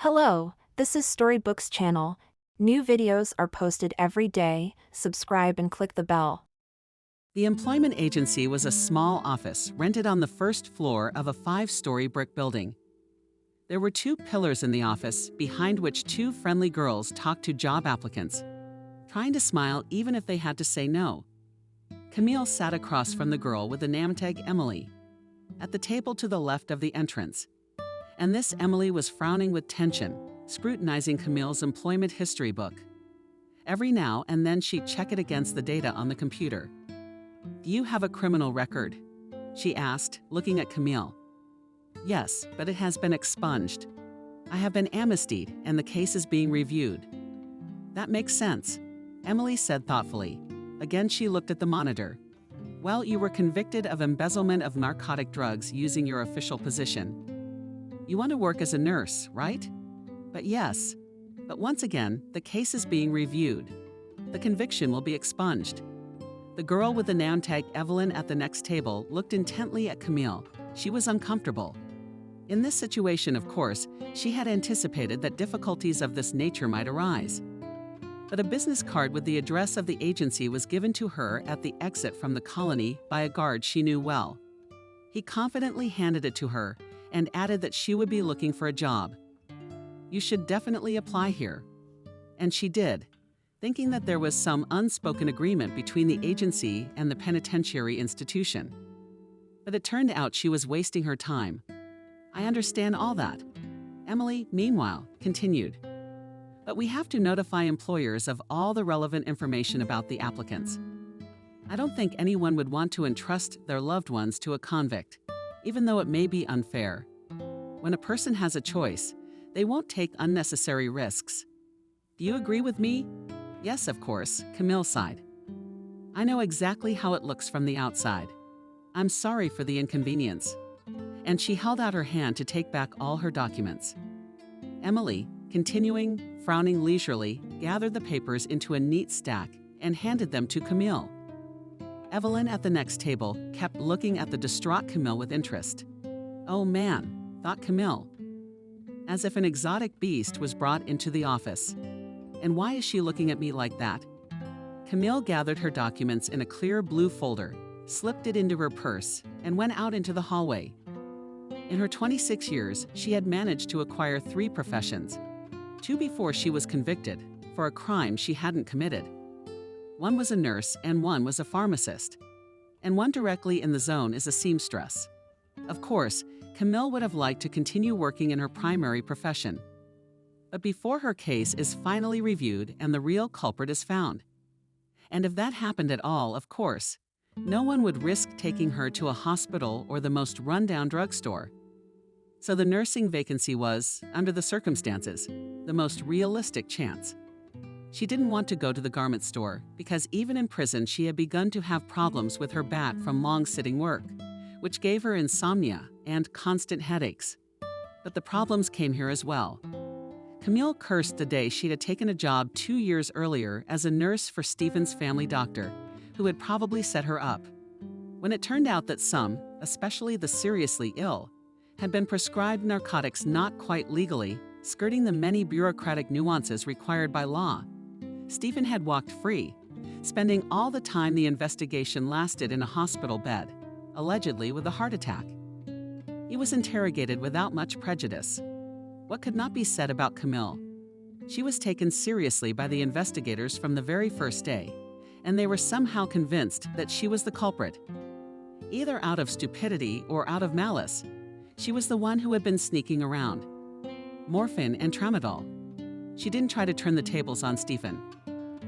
Hello, this is Storybooks channel. New videos are posted every day. Subscribe and click the bell. The employment agency was a small office rented on the first floor of a 5-story brick building. There were 2 pillars in the office, behind which 2 friendly girls talked to job applicants, trying to smile even if they had to say no. Camille sat across from the girl with the name tag Emily, at the table to the left of the entrance. And this Emily was frowning with tension, scrutinizing Camille's employment history book. Every now and then she'd check it against the data on the computer. "Do you have a criminal record?" she asked, looking at Camille. "Yes, but it has been expunged. I have been amnestied and the case is being reviewed." "That makes sense," Emily said thoughtfully. Again she looked at the monitor. "Well, you were convicted of embezzlement of narcotic drugs using your official position. You want to work as a nurse, right?" "But yes. But once again, the case is being reviewed. The conviction will be expunged." The girl with the noun tag Evelyn at the next table looked intently at Camille. She was uncomfortable. In this situation, of course, she had anticipated that difficulties of this nature might arise. But a business card with the address of the agency was given to her at the exit from the colony by a guard she knew well. He confidently handed it to her and added that she would be looking for a job. "You should definitely apply here." And she did, thinking that there was some unspoken agreement between the agency and the penitentiary institution. But it turned out she was wasting her time. "I understand all that," Emily, meanwhile, continued. "But we have to notify employers of all the relevant information about the applicants. I don't think anyone would want to entrust their loved ones to a convict, even though it may be unfair. When a person has a choice, they won't take unnecessary risks. Do you agree with me?" "Yes, of course," Camille sighed. "I know exactly how it looks from the outside. I'm sorry for the inconvenience." And she held out her hand to take back all her documents. Emily, continuing, frowning leisurely, gathered the papers into a neat stack and handed them to Camille. Evelyn at the next table kept looking at the distraught Camille with interest. "Oh man," thought Camille, as if an exotic beast was brought into the office. "And why is she looking at me like that?" Camille gathered her documents in a clear blue folder, slipped it into her purse, and went out into the hallway. In her 26 years, she had managed to acquire 3 professions, 2 before she was convicted, for a crime she hadn't committed. One was a nurse and one was a pharmacist. And one directly in the zone is a seamstress. Of course, Camille would have liked to continue working in her primary profession. But before her case is finally reviewed and the real culprit is found. And if that happened at all, of course, no one would risk taking her to a hospital or the most run-down drugstore. So the nursing vacancy was, under the circumstances, the most realistic chance. She didn't want to go to the garment store because even in prison she had begun to have problems with her back from long sitting work, which gave her insomnia and constant headaches. But the problems came here as well. Camille cursed the day she had taken a job 2 years earlier as a nurse for Stephen's family doctor, who had probably set her up. When it turned out that some, especially the seriously ill, had been prescribed narcotics not quite legally, skirting the many bureaucratic nuances required by law, Stephen had walked free, spending all the time the investigation lasted in a hospital bed, allegedly with a heart attack. He was interrogated without much prejudice. What could not be said about Camille? She was taken seriously by the investigators from the very first day, and they were somehow convinced that she was the culprit. Either out of stupidity or out of malice, she was the one who had been sneaking around. Morphine and tramadol. She didn't try to turn the tables on Stephen.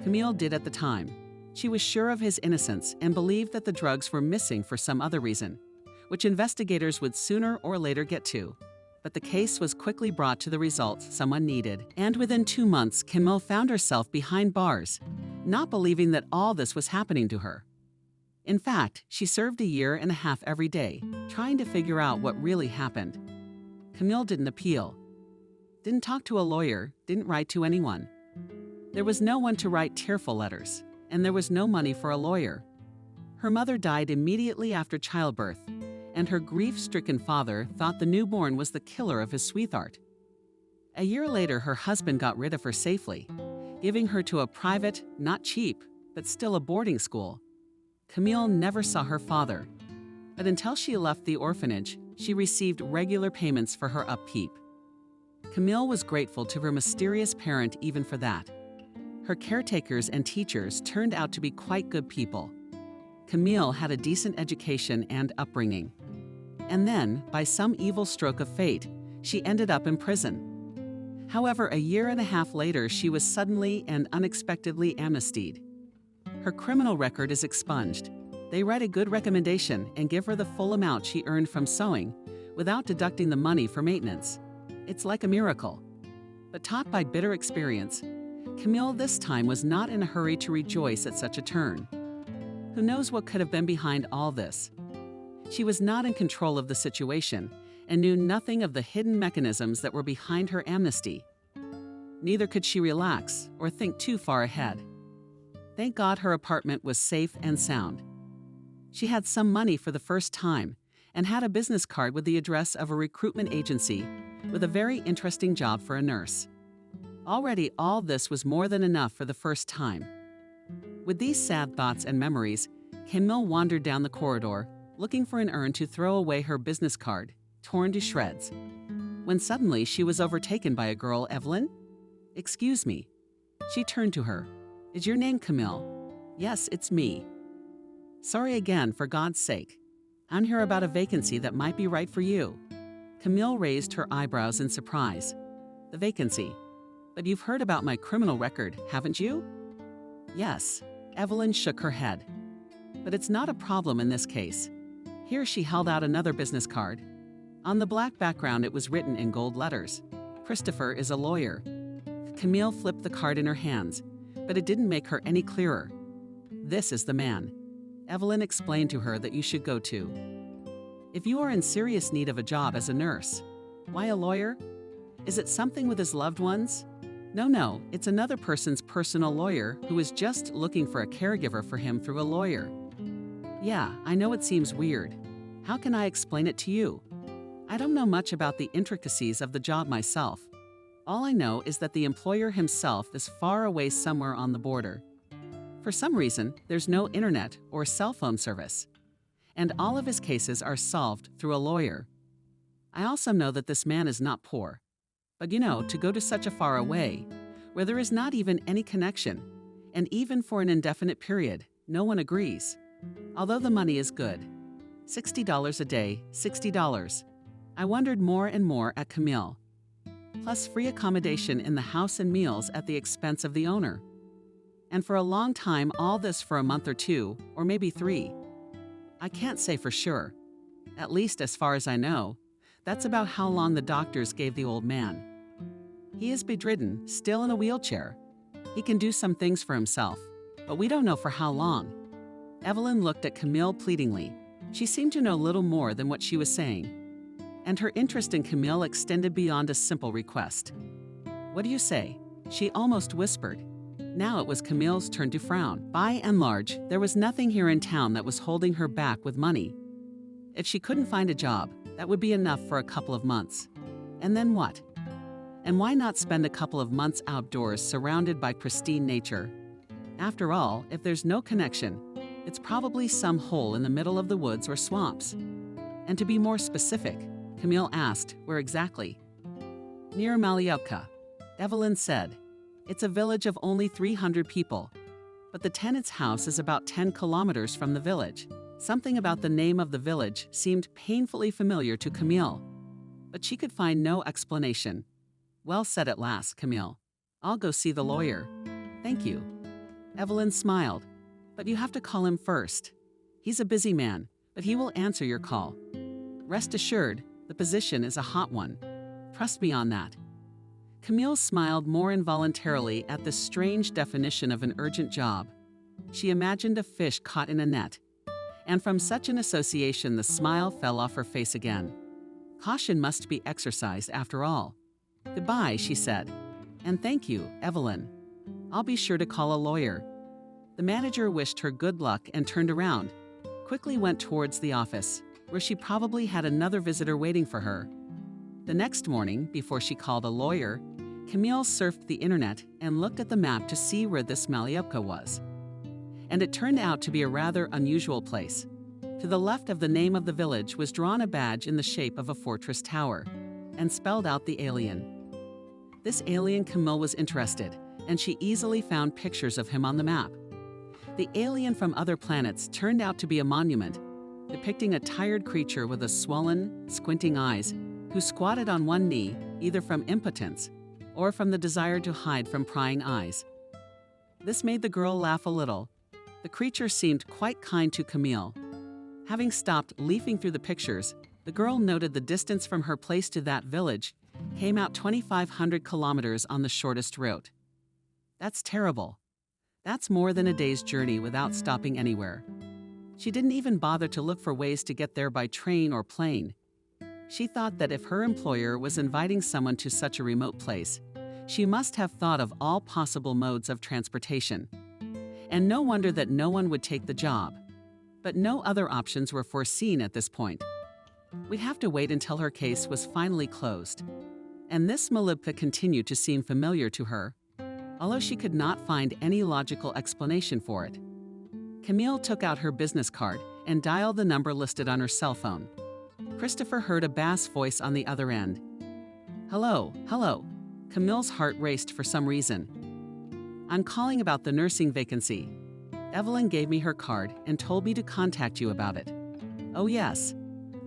Camille did at the time. She was sure of his innocence and believed that the drugs were missing for some other reason, which investigators would sooner or later get to. But the case was quickly brought to the results someone needed, and within 2 months, Camille found herself behind bars, not believing that all this was happening to her. In fact, she served a year and a half every day, trying to figure out what really happened. Camille didn't appeal, didn't talk to a lawyer, didn't write to anyone. There was no one to write tearful letters, and there was no money for a lawyer. Her mother died immediately after childbirth, and her grief-stricken father thought the newborn was the killer of his sweetheart. A year later, her husband got rid of her safely, giving her to a private, not cheap, but still a boarding school. Camille never saw her father, but until she left the orphanage, she received regular payments for her upkeep. Camille was grateful to her mysterious parent even for that. Her caretakers and teachers turned out to be quite good people. Camille had a decent education and upbringing. And then, by some evil stroke of fate, she ended up in prison. However, a year and a half later, she was suddenly and unexpectedly amnestied. Her criminal record is expunged. They write a good recommendation and give her the full amount she earned from sewing without deducting the money for maintenance. It's like a miracle. But taught by bitter experience, Camille this time was not in a hurry to rejoice at such a turn. Who knows what could have been behind all this? She was not in control of the situation and knew nothing of the hidden mechanisms that were behind her amnesty. Neither could she relax or think too far ahead. Thank God her apartment was safe and sound. She had some money for the first time and had a business card with the address of a recruitment agency with a very interesting job for a nurse. Already all this was more than enough for the first time. With these sad thoughts and memories, Camille wandered down the corridor, looking for an urn to throw away her business card, torn to shreds. When suddenly she was overtaken by a girl. "Evelyn? Excuse me." She turned to her. "Is your name Camille?" "Yes, it's me." "Sorry again, for God's sake. I'm here about a vacancy that might be right for you." Camille raised her eyebrows in surprise. "The vacancy? But you've heard about my criminal record, haven't you?" "Yes." Evelyn shook her head. "But it's not a problem in this case." Here she held out another business card. On the black background it was written in gold letters, "Christopher is a lawyer." Camille flipped the card in her hands, but it didn't make her any clearer. "This is the man." Evelyn explained to her that you should go to. "If you are in serious need of a job as a nurse." "Why a lawyer? Is it something with his loved ones?" No, it's another person's personal lawyer who is just looking for a caregiver for him through a lawyer." "Yeah, I know it seems weird. How can I explain it to you? I don't know much about the intricacies of the job myself. All I know is that the employer himself is far away somewhere on the border. For some reason, there's no internet or cell phone service. And all of his cases are solved through a lawyer. I also know that this man is not poor. But to go to such a far away, where there is not even any connection, and even for an indefinite period, no one agrees. Although the money is good. $60 a day, $60. I wondered more and more at Camille. Plus free accommodation in the house and meals at the expense of the owner. And for a long time, all this for a month or two, or maybe 3. I can't say for sure. At least as far as I know, that's about how long the doctors gave the old man. He is bedridden, still in a wheelchair. He can do some things for himself, but we don't know for how long. Evelyn looked at Camille pleadingly. She seemed to know little more than what she was saying. And her interest in Camille extended beyond a simple request. "What do you say?" she almost whispered. Now it was Camille's turn to frown. By and large, there was nothing here in town that was holding her back with money. If she couldn't find a job, that would be enough for a couple of months. And then what? And why not spend a couple of months outdoors surrounded by pristine nature? After all, if there's no connection, it's probably some hole in the middle of the woods or swamps. And to be more specific, Camille asked, "Where exactly?" "Near Millionaire," Evelyn said. "It's a village of only 300 people, but the tenant's house is about 10 kilometers from the village." Something about the name of the village seemed painfully familiar to Camille, but she could find no explanation. "Well said at last, Camille. I'll go see the lawyer." "Thank you." Evelyn smiled. "But you have to call him first. He's a busy man, but he will answer your call. Rest assured, the position is a hot one. Trust me on that." Camille smiled more involuntarily at this strange definition of an urgent job. She imagined a fish caught in a net, and from such an association the smile fell off her face again. Caution must be exercised after all. "Goodbye," she said. "And thank you, Evelyn. I'll be sure to call a lawyer." The manager wished her good luck and turned around, quickly went towards the office, where she probably had another visitor waiting for her. The next morning, before she called a lawyer, Camille surfed the internet and looked at the map to see where this Malyupka was. And it turned out to be a rather unusual place. To the left of the name of the village was drawn a badge in the shape of a fortress tower, and spelled out the alien. This alien Camille was interested, and she easily found pictures of him on the map. The alien from other planets turned out to be a monument, depicting a tired creature with a swollen, squinting eyes, who squatted on one knee, either from impotence or from the desire to hide from prying eyes. This made the girl laugh a little. The creature seemed quite kind to Camille. Having stopped leafing through the pictures, the girl noted the distance from her place to that village came out 2,500 kilometers on the shortest route. That's terrible. That's more than a day's journey without stopping anywhere. She didn't even bother to look for ways to get there by train or plane. She thought that if her employer was inviting someone to such a remote place, she must have thought of all possible modes of transportation. And no wonder that no one would take the job. But no other options were foreseen at this point. We'd have to wait until her case was finally closed. And this Malyupka continued to seem familiar to her, although she could not find any logical explanation for it. Camille took out her business card and dialed the number listed on her cell phone. Christopher heard a bass voice on the other end. Hello, hello. Camille's heart raced for some reason. I'm calling about the nursing vacancy. Evelyn gave me her card and told me to contact you about it. Oh yes.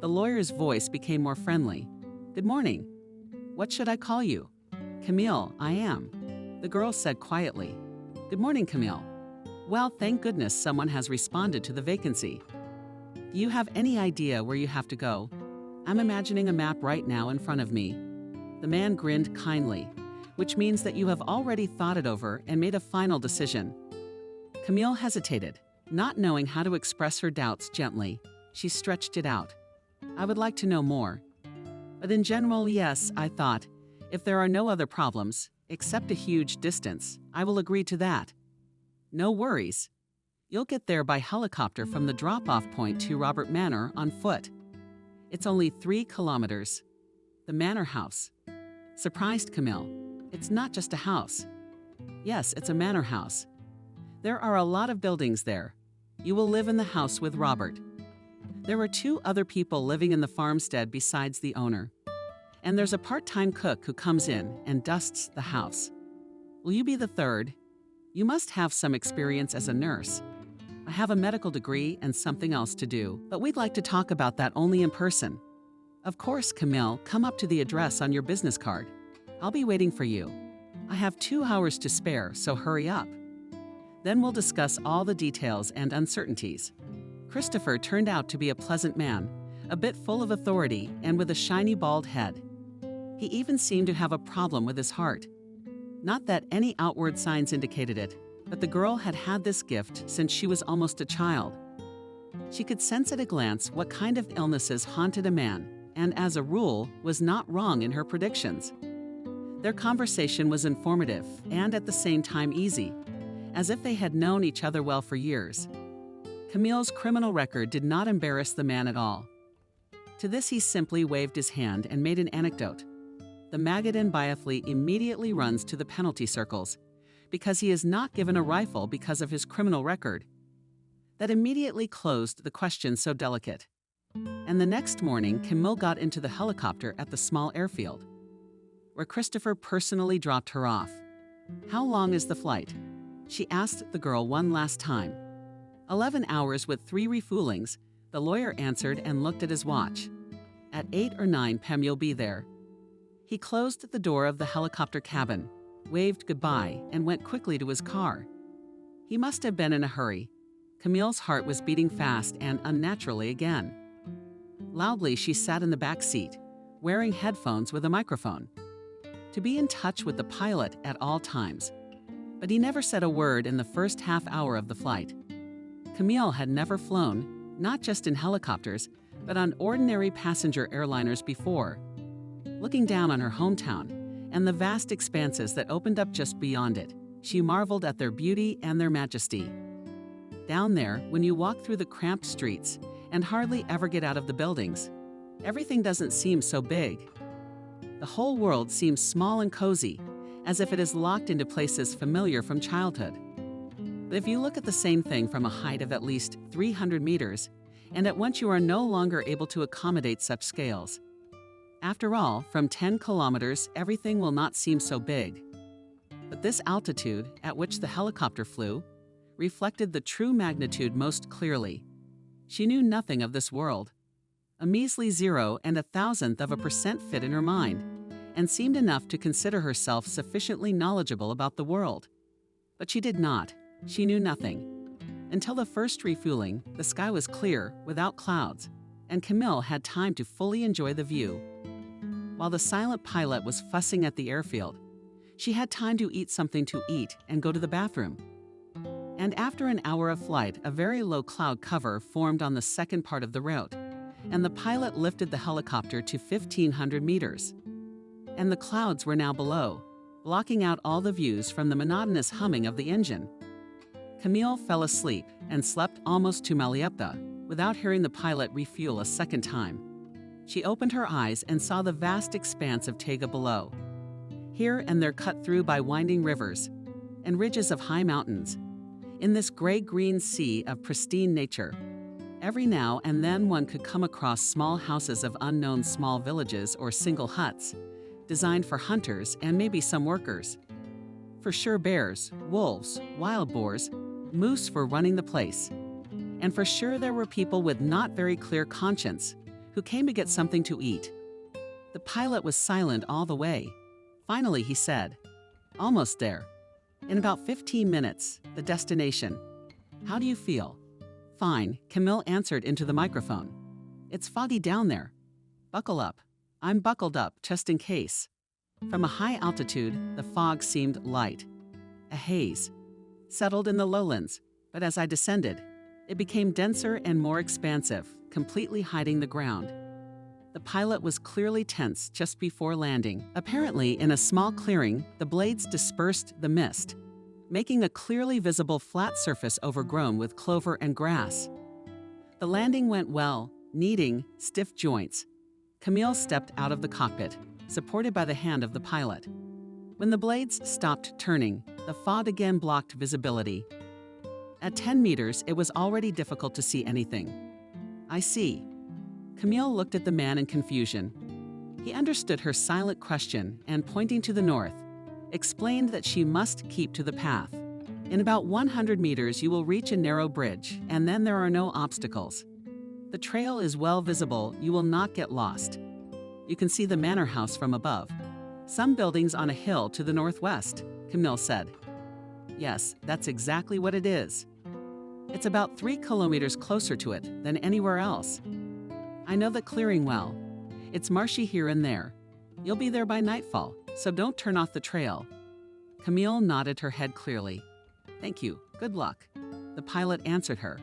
The lawyer's voice became more friendly. Good morning. What should I call you? Camille, I am. The girl said quietly. Good morning, Camille. Well, thank goodness someone has responded to the vacancy. Do you have any idea where you have to go? I'm imagining a map right now in front of me. The man grinned kindly, which means that you have already thought it over and made a final decision. Camille hesitated, not knowing how to express her doubts gently. She stretched it out. I would like to know more. But in general, yes, I thought, if there are no other problems, except a huge distance, I will agree to that. No worries. You'll get there by helicopter from the drop-off point to Robert Manor on foot. It's only 3 kilometers. The Manor House. Surprised Camille. It's not just a house. Yes, it's a manor house. There are a lot of buildings there. You will live in the house with Robert. There are 2 other people living in the farmstead besides the owner. And there's a part-time cook who comes in and dusts the house. Will you be the 3rd? You must have some experience as a nurse. I have a medical degree and something else to do, but we'd like to talk about that only in person. Of course, Camille, come up to the address on your business card. I'll be waiting for you. I have 2 hours to spare, so hurry up. Then we'll discuss all the details and uncertainties. Christopher turned out to be a pleasant man, a bit full of authority and with a shiny bald head. He even seemed to have a problem with his heart. Not that any outward signs indicated it, but the girl had had this gift since she was almost a child. She could sense at a glance what kind of illnesses haunted a man, and as a rule, was not wrong in her predictions. Their conversation was informative and at the same time easy, as if they had known each other well for years. Camille's criminal record did not embarrass the man at all. To this he simply waved his hand and made an anecdote. The Magadan biathlete immediately runs to the penalty circles because he is not given a rifle because of his criminal record. That immediately closed the question so delicate. And the next morning, Camille got into the helicopter at the small airfield, where Christopher personally dropped her off. How long is the flight? She asked the girl one last time. 11 hours with 3 refuelings, the lawyer answered and looked at his watch. At 8 or 9 p.m. you'll be there. He closed the door of the helicopter cabin, waved goodbye, and went quickly to his car. He must have been in a hurry. Camille's heart was beating fast and unnaturally again. Loudly, she sat in the back seat, wearing headphones with a microphone, to be in touch with the pilot at all times. But he never said a word in the first half hour of the flight. Camille had never flown, not just in helicopters, but on ordinary passenger airliners before. Looking down on her hometown and the vast expanses that opened up just beyond it, she marveled at their beauty and their majesty. Down there, when you walk through the cramped streets and hardly ever get out of the buildings, everything doesn't seem so big. The whole world seems small and cozy, as if it is locked into places familiar from childhood. But if you look at the same thing from a height of at least 300 meters, and at once you are no longer able to accommodate such scales. After all, from 10 kilometers, everything will not seem so big. But this altitude, at which the helicopter flew, reflected the true magnitude most clearly. She knew nothing of this world. A measly 0.001% fit in her mind, and seemed enough to consider herself sufficiently knowledgeable about the world. But she did not. She knew nothing. Until the first refueling, the sky was clear, without clouds, and Camille had time to fully enjoy the view. While the silent pilot was fussing at the airfield, she had time to eat something to eat and go to the bathroom. And after an hour of flight, a very low cloud cover formed on the second part of the route, and the pilot lifted the helicopter to 1,500 meters. And the clouds were now below, blocking out all the views from the monotonous humming of the engine. Camille fell asleep and slept almost to Maliepta without hearing the pilot refuel a second time. She opened her eyes and saw the vast expanse of Tega below. Here and there cut through by winding rivers and ridges of high mountains. In this gray-green sea of pristine nature, every now and then one could come across small houses of unknown small villages or single huts, designed for hunters and maybe some workers. For sure bears, wolves, wild boars, moose were running the place. And for sure there were people with not very clear conscience who came to get something to eat. The pilot was silent all the way. Finally he said, "Almost there. In about 15 minutes, the destination. How do you feel?" "Fine," Camille answered into the microphone. "It's foggy down there. Buckle up." "I'm buckled up, just in case." From a high altitude, the fog seemed light. A haze. Settled in the lowlands, but as I descended, it became denser and more expansive, completely hiding the ground. The pilot was clearly tense just before landing. Apparently, in a small clearing, the blades dispersed the mist, making a clearly visible flat surface overgrown with clover and grass. The landing went well, needing stiff joints. Camille stepped out of the cockpit, supported by the hand of the pilot. When the blades stopped turning, the fog again blocked visibility. At 10 meters, it was already difficult to see anything. "I see." Camille looked at the man in confusion. He understood her silent question and, pointing to the north, explained that she must keep to the path. "In about 100 meters, you will reach a narrow bridge, and then there are no obstacles. The trail is well visible, you will not get lost. You can see the manor house from above. Some buildings on a hill to the northwest," Camille said. "Yes, that's exactly what it is. It's about 3 kilometers closer to it than anywhere else. I know the clearing well. It's marshy here and there. You'll be there by nightfall, so don't turn off the trail." Camille nodded her head clearly. "Thank you. Good luck." The pilot answered her.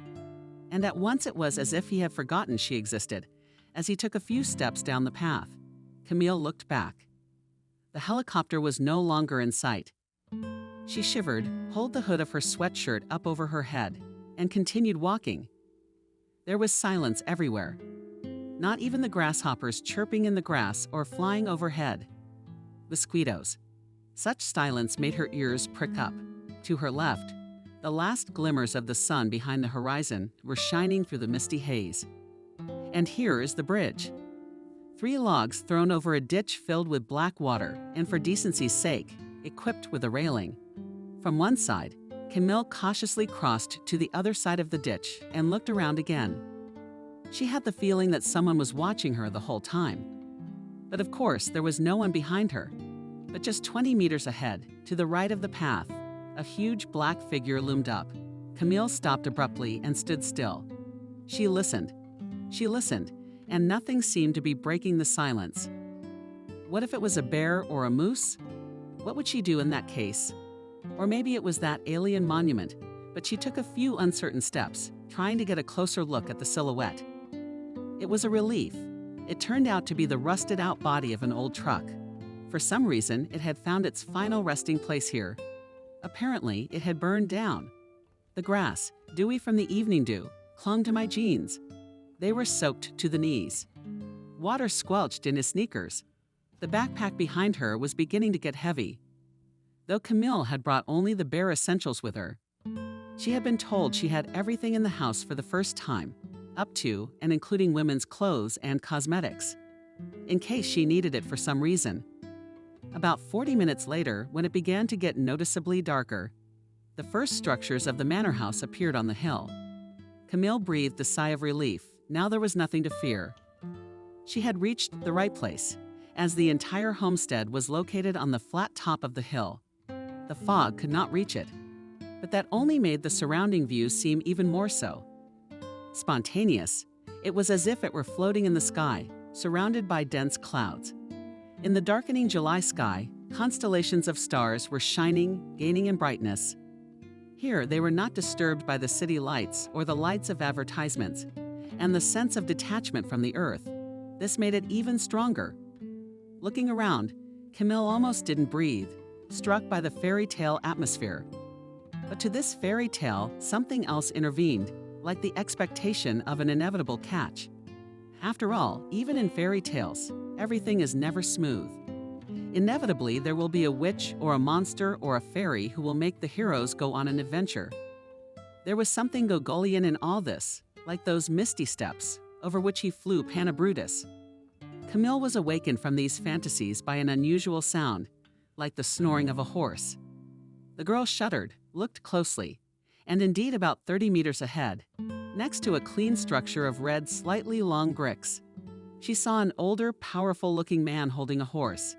And at once it was as if he had forgotten she existed. As he took a few steps down the path, Camille looked back. The helicopter was no longer in sight. She shivered, pulled the hood of her sweatshirt up over her head, and continued walking. There was silence everywhere. Not even the grasshoppers chirping in the grass or flying overhead. Mosquitoes. Such silence made her ears prick up. To her left, the last glimmers of the sun behind the horizon were shining through the misty haze. And here is the bridge. 3 logs thrown over a ditch filled with black water, and for decency's sake, equipped with a railing. From one side, Camille cautiously crossed to the other side of the ditch and looked around again. She had the feeling that someone was watching her the whole time. But of course, there was no one behind her. But just 20 meters ahead, to the right of the path, a huge black figure loomed up. Camille stopped abruptly and stood still. She listened. She listened, and nothing seemed to be breaking the silence. What if it was a bear or a moose? What would she do in that case? Or maybe it was that alien monument, but she took a few uncertain steps, trying to get a closer look at the silhouette. It was a relief. It turned out to be the rusted-out body of an old truck. For some reason, it had found its final resting place here. Apparently, it had burned down. The grass, dewy from the evening dew, clung to my jeans. They were soaked to the knees. Water squelched in his sneakers. The backpack behind her was beginning to get heavy. Though Camille had brought only the bare essentials with her, she had been told she had everything in the house for the first time, up to and including women's clothes and cosmetics, in case she needed it for some reason. About 40 minutes later, when it began to get noticeably darker, the first structures of the manor house appeared on the hill. Camille breathed a sigh of relief. Now there was nothing to fear. She had reached the right place, as the entire homestead was located on the flat top of the hill. The fog could not reach it, but that only made the surrounding view seem even more so. Spontaneous, it was as if it were floating in the sky, surrounded by dense clouds. In the darkening July sky, constellations of stars were shining, gaining in brightness. Here, they were not disturbed by the city lights or the lights of advertisements, and the sense of detachment from the earth. This made it even stronger. Looking around, Camille almost didn't breathe, struck by the fairy tale atmosphere. But to this fairy tale, something else intervened, like the expectation of an inevitable catch. After all, even in fairy tales, everything is never smooth. Inevitably, there will be a witch or a monster or a fairy who will make the heroes go on an adventure. There was something Gogolian in all this, like those misty steps over which he flew Panabrutus. Camille was awakened from these fantasies by an unusual sound, like the snoring of a horse. The girl shuddered, looked closely, and indeed about 30 meters ahead, next to a clean structure of red, slightly long bricks, she saw an older, powerful-looking man holding a horse.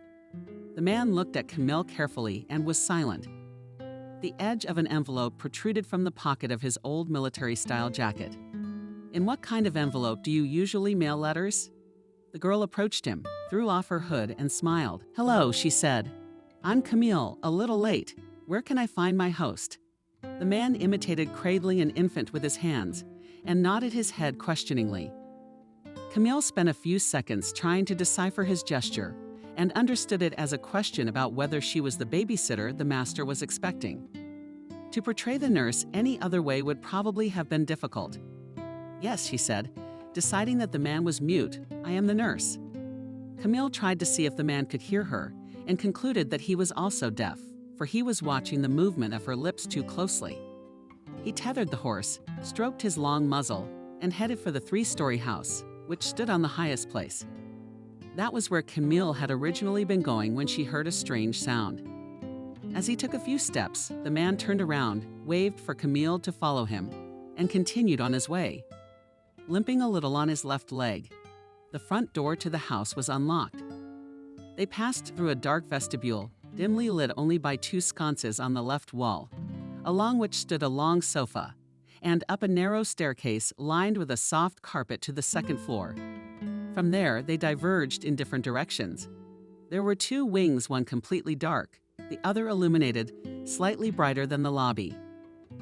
The man looked at Camille carefully and was silent. The edge of an envelope protruded from the pocket of his old military-style jacket. "In what kind of envelope do you usually mail letters?" The girl approached him, threw off her hood, and smiled. "Hello," she said. "I'm Camille, a little late. Where can I find my host?" The man imitated cradling an infant with his hands and nodded his head questioningly. Camille spent a few seconds trying to decipher his gesture and understood it as a question about whether she was the babysitter the master was expecting. To portray the nurse any other way would probably have been difficult. "Yes," she said, deciding that the man was mute. "I am the nurse." Camille tried to see if the man could hear her and concluded that he was also deaf, for he was watching the movement of her lips too closely. He tethered the horse, stroked his long muzzle, and headed for the 3-story house, which stood on the highest place. That was where Camille had originally been going when she heard a strange sound. As he took a few steps, the man turned around, waved for Camille to follow him, and continued on his way. Limping a little on his left leg, the front door to the house was unlocked. They passed through a dark vestibule, dimly lit only by 2 sconces on the left wall, along which stood a long sofa, and up a narrow staircase lined with a soft carpet to the 2nd floor. From there, they diverged in different directions. There were 2 wings, one completely dark, the other illuminated, slightly brighter than the lobby.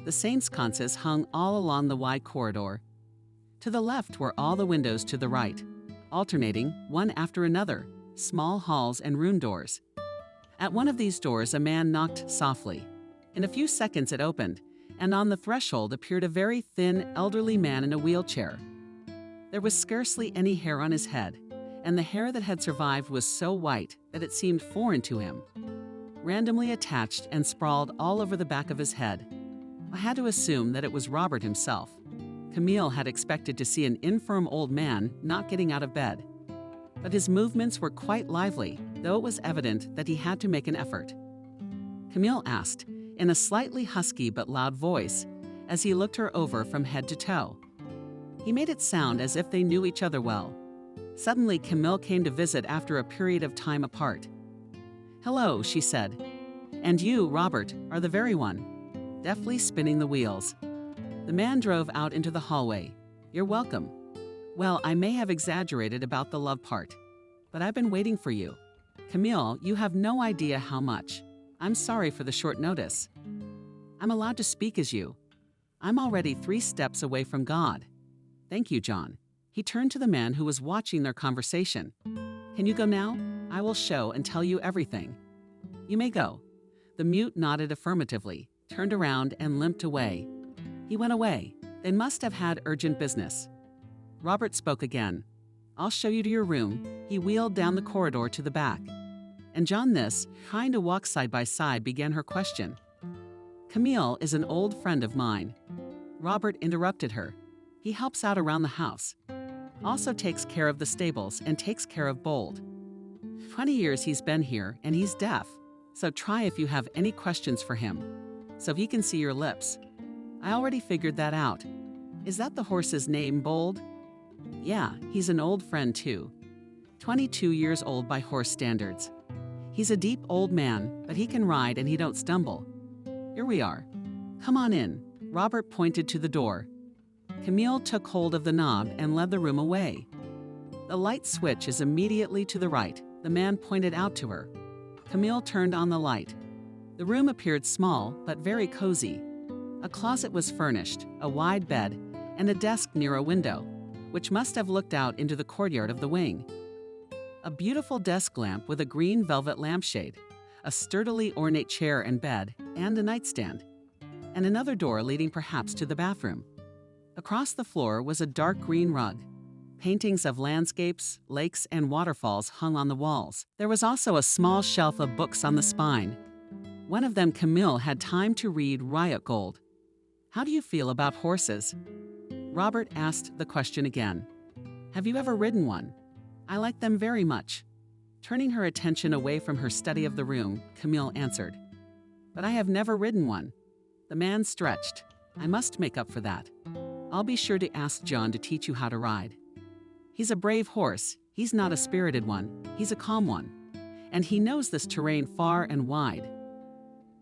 The same sconces hung all along the wide corridor. To the left were all the windows to the right, alternating, one after another, small halls and room doors. At one of these doors, a man knocked softly. In a few seconds it opened, and on the threshold appeared a very thin, elderly man in a wheelchair. There was scarcely any hair on his head, and the hair that had survived was so white that it seemed foreign to him. Randomly attached and sprawled all over the back of his head, I had to assume that it was Robert himself. Camille had expected to see an infirm old man not getting out of bed. But his movements were quite lively, though it was evident that he had to make an effort. Camille asked, in a slightly husky but loud voice, as he looked her over from head to toe. He made it sound as if they knew each other well. Suddenly, Camille came to visit after a period of time apart. "Hello," she said. "And you, Robert, are the very one." Deftly spinning the wheels, the man drove out into the hallway. "You're welcome. Well, I may have exaggerated about the love part, but I've been waiting for you. Camille, you have no idea how much. I'm sorry for the short notice. I'm allowed to speak as you. I'm already 3 steps away from God." "Thank you, John." He turned to the man who was watching their conversation. "Can you go now? I will show and tell you everything." "You may go." The mute nodded affirmatively, turned around and limped away. He went away. They must have had urgent business. Robert spoke again. I'll show you to your room." He wheeled down the corridor to the back. And John, trying to walk side by side, began her question. "Camille is an old friend of mine." Robert interrupted her. "He helps out around the house. Also takes care of the stables and takes care of Bold. 20 years he's been here and he's deaf. So try if you have any questions for him, so he can see your lips." "I already figured that out. Is that the horse's name, Bold?" "Yeah, he's an old friend too. 22 years old by horse standards. He's a deep old man, but he can ride and he don't stumble. Here we are. Come on in." Robert pointed to the door. Camille took hold of the knob and led the room away. "The light switch is immediately to the right," the man pointed out to her. Camille turned on the light. The room appeared small, but very cozy. A closet was furnished, a wide bed, and a desk near a window, which must have looked out into the courtyard of the wing. A beautiful desk lamp with a green velvet lampshade, a sturdily ornate chair and bed, and a nightstand, and another door leading perhaps to the bathroom. Across the floor was a dark green rug. Paintings of landscapes, lakes, and waterfalls hung on the walls. There was also a small shelf of books on the spine. One of them Camille had time to read Riot Gold. "How do you feel about horses?" Robert asked the question again. "Have you ever ridden one?" "I like them very much." Turning her attention away from her study of the room, Camille answered. "But I have never ridden one." The man stretched. "I must make up for that. I'll be sure to ask John to teach you how to ride. He's a brave horse. He's not a spirited one. He's a calm one. And he knows this terrain far and wide.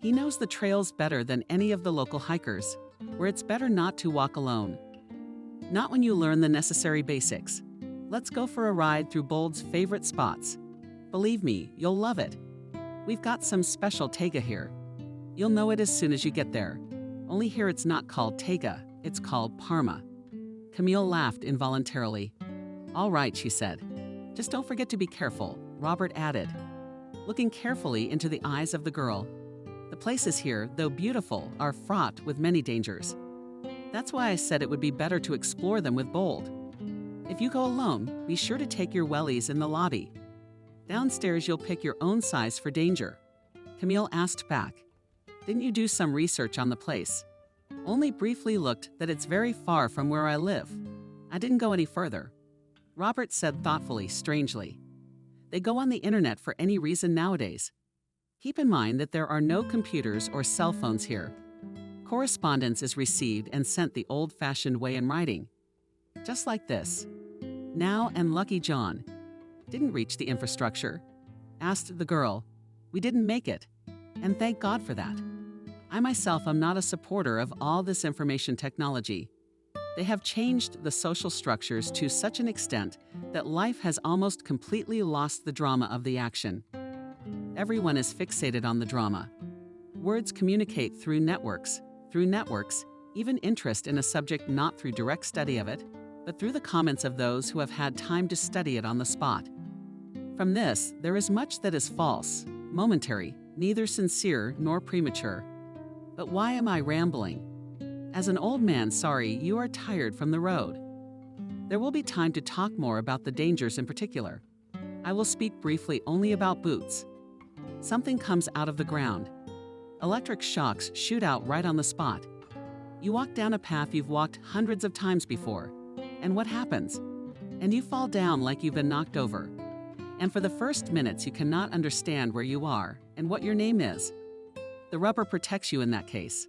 He knows the trails better than any of the local hikers, where it's better not to walk alone. Not when you learn the necessary basics. Let's go for a ride through Bold's favorite spots. Believe me, you'll love it. We've got some special taiga here. You'll know it as soon as you get there. Only here it's not called taiga, it's called parma." Camille laughed involuntarily. "All right," she said. "Just don't forget to be careful," Robert added, looking carefully into the eyes of the girl. "The places here, though beautiful, are fraught with many dangers. That's why I said it would be better to explore them with Bold. If you go alone, be sure to take your wellies in the lobby. Downstairs you'll pick your own size for danger." Camille asked back, "Didn't you do some research on the place?" "Only briefly looked that it's very far from where I live. I didn't go any further." Robert said thoughtfully, strangely. "They go on the internet for any reason nowadays. Keep in mind that there are no computers or cell phones here. Correspondence is received and sent the old-fashioned way in writing. Just like this. Now and Lucky John didn't reach the infrastructure," asked the girl. "We didn't make it. And thank God for that. I myself am not a supporter of all this information technology. They have changed the social structures to such an extent that life has almost completely lost the drama of the action. Everyone is fixated on the drama. Words communicate through networks. Through networks, even interest in a subject not through direct study of it, but through the comments of those who have had time to study it on the spot. From this, there is much that is false, momentary, neither sincere nor premature. But why am I rambling? As an old man, sorry, you are tired from the road. There will be time to talk more about the dangers in particular. I will speak briefly only about boots. Something comes out of the ground. Electric shocks shoot out right on the spot. You walk down a path you've walked hundreds of times before. And what happens? And you fall down like you've been knocked over. And for the first minutes you cannot understand where you are and what your name is. The rubber protects you in that case.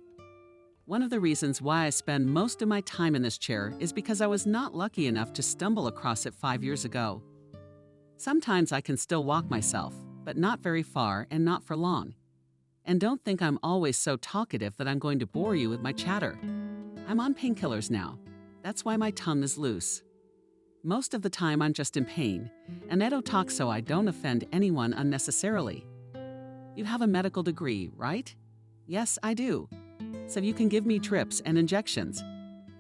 One of the reasons why I spend most of my time in this chair is because I was not lucky enough to stumble across it 5 years ago. Sometimes I can still walk myself, but not very far and not for long. And don't think I'm always so talkative that I'm going to bore you with my chatter. I'm on painkillers now. That's why my tongue is loose. Most of the time I'm just in pain, and I don't talk so I don't offend anyone unnecessarily. You have a medical degree, right? Yes, I do. So you can give me drips and injections.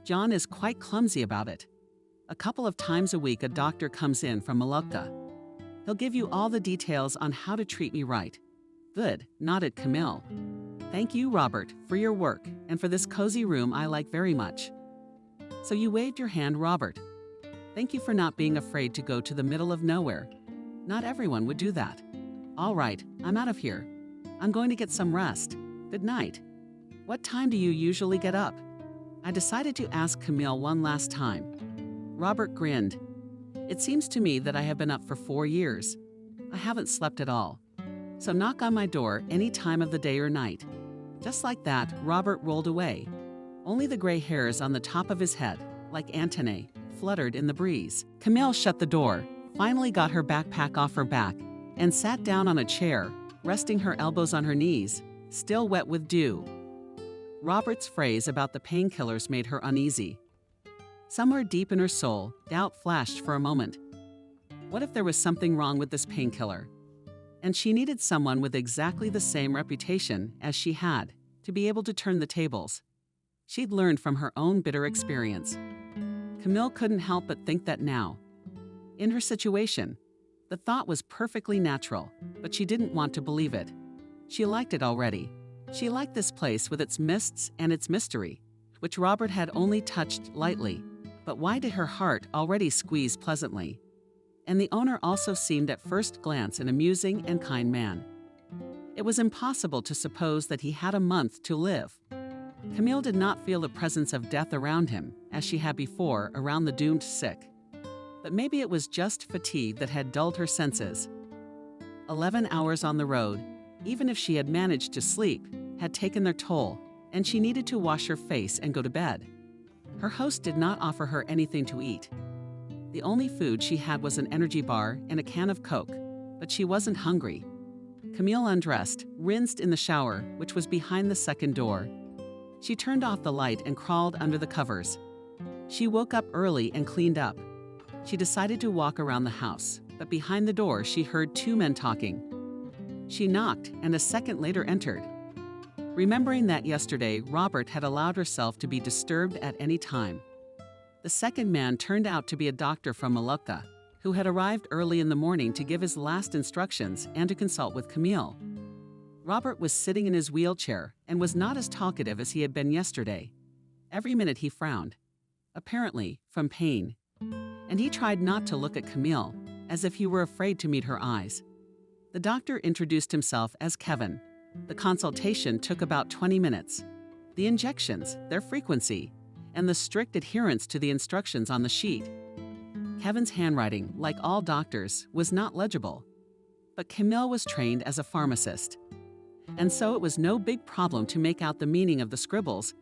John is quite clumsy about it. A couple of times a week a doctor comes in from Malacca. He'll give you all the details on how to treat me right. Good, nodded Camille. Thank you, Robert, for your work and for this cozy room I like very much. So you waved your hand, Robert. Thank you for not being afraid to go to the middle of nowhere. Not everyone would do that. All right, I'm out of here. I'm going to get some rest. Good night. What time do you usually get up? I decided to ask Camille one last time. Robert grinned. It seems to me that I have been up for 4 years. I haven't slept at all. So knock on my door any time of the day or night. Just like that, Robert rolled away. Only the gray hairs on the top of his head, like antennae, fluttered in the breeze. Camille shut the door, finally got her backpack off her back, and sat down on a chair, resting her elbows on her knees, still wet with dew. Robert's phrase about the painkillers made her uneasy. Somewhere deep in her soul, doubt flashed for a moment. What if there was something wrong with this painkiller? And she needed someone with exactly the same reputation as she had to be able to turn the tables. She'd learned from her own bitter experience. Camille couldn't help but think that now. In her situation, the thought was perfectly natural, but she didn't want to believe it. She liked it already. She liked this place with its mists and its mystery, which Robert had only touched lightly. But why did her heart already squeeze pleasantly? And the owner also seemed at first glance an amusing and kind man. It was impossible to suppose that he had a month to live. Camille did not feel the presence of death around him, as she had before around the doomed sick. But maybe it was just fatigue that had dulled her senses. 11 hours on the road, even if she had managed to sleep, had taken their toll, and she needed to wash her face and go to bed. Her host did not offer her anything to eat. The only food she had was an energy bar and a can of Coke, but she wasn't hungry. Camille undressed, rinsed in the shower, which was behind the second door. She turned off the light and crawled under the covers. She woke up early and cleaned up. She decided to walk around the house, but behind the door she heard 2 men talking. She knocked, and a second later entered. Remembering that yesterday Robert had allowed herself to be disturbed at any time. The second man turned out to be a doctor from Mallorca, who had arrived early in the morning to give his last instructions and to consult with Camille. Robert was sitting in his wheelchair and was not as talkative as he had been yesterday. Every minute he frowned, apparently from pain. And he tried not to look at Camille, as if he were afraid to meet her eyes. The doctor introduced himself as Kevin. The consultation took about 20 minutes. The injections, their frequency, and the strict adherence to the instructions on the sheet. Kevin's handwriting, like all doctors, was not legible. But Camille was trained as a pharmacist. And so it was no big problem to make out the meaning of the scribbles,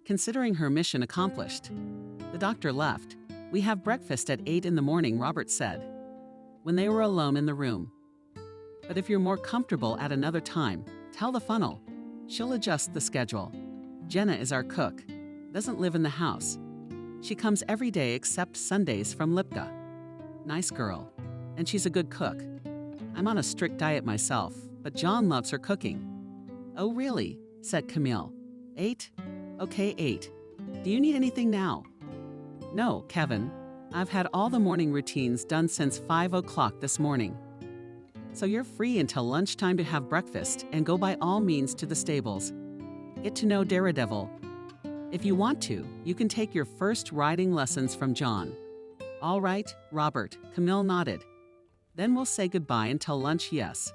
considering her mission accomplished. The doctor left. "We have breakfast at 8 in the morning," Robert said, when they were alone in the room. "But if you're more comfortable at another time, tell the funnel. She'll adjust the schedule. Jenna is our cook. Doesn't live in the house. She comes every day except Sundays from Lipka. Nice girl. And she's a good cook. I'm on a strict diet myself, but John loves her cooking." "Oh, really?" said Camille. 8? Okay, 8. Do you need anything now?" "No, Kevin. I've had all the morning routines done since 5 o'clock this morning. So you're free until lunchtime to have breakfast and go by all means to the stables. Get to know Daredevil. If you want to, you can take your first riding lessons from John." "All right, Robert," Camille nodded. "Then we'll say goodbye until lunch, yes."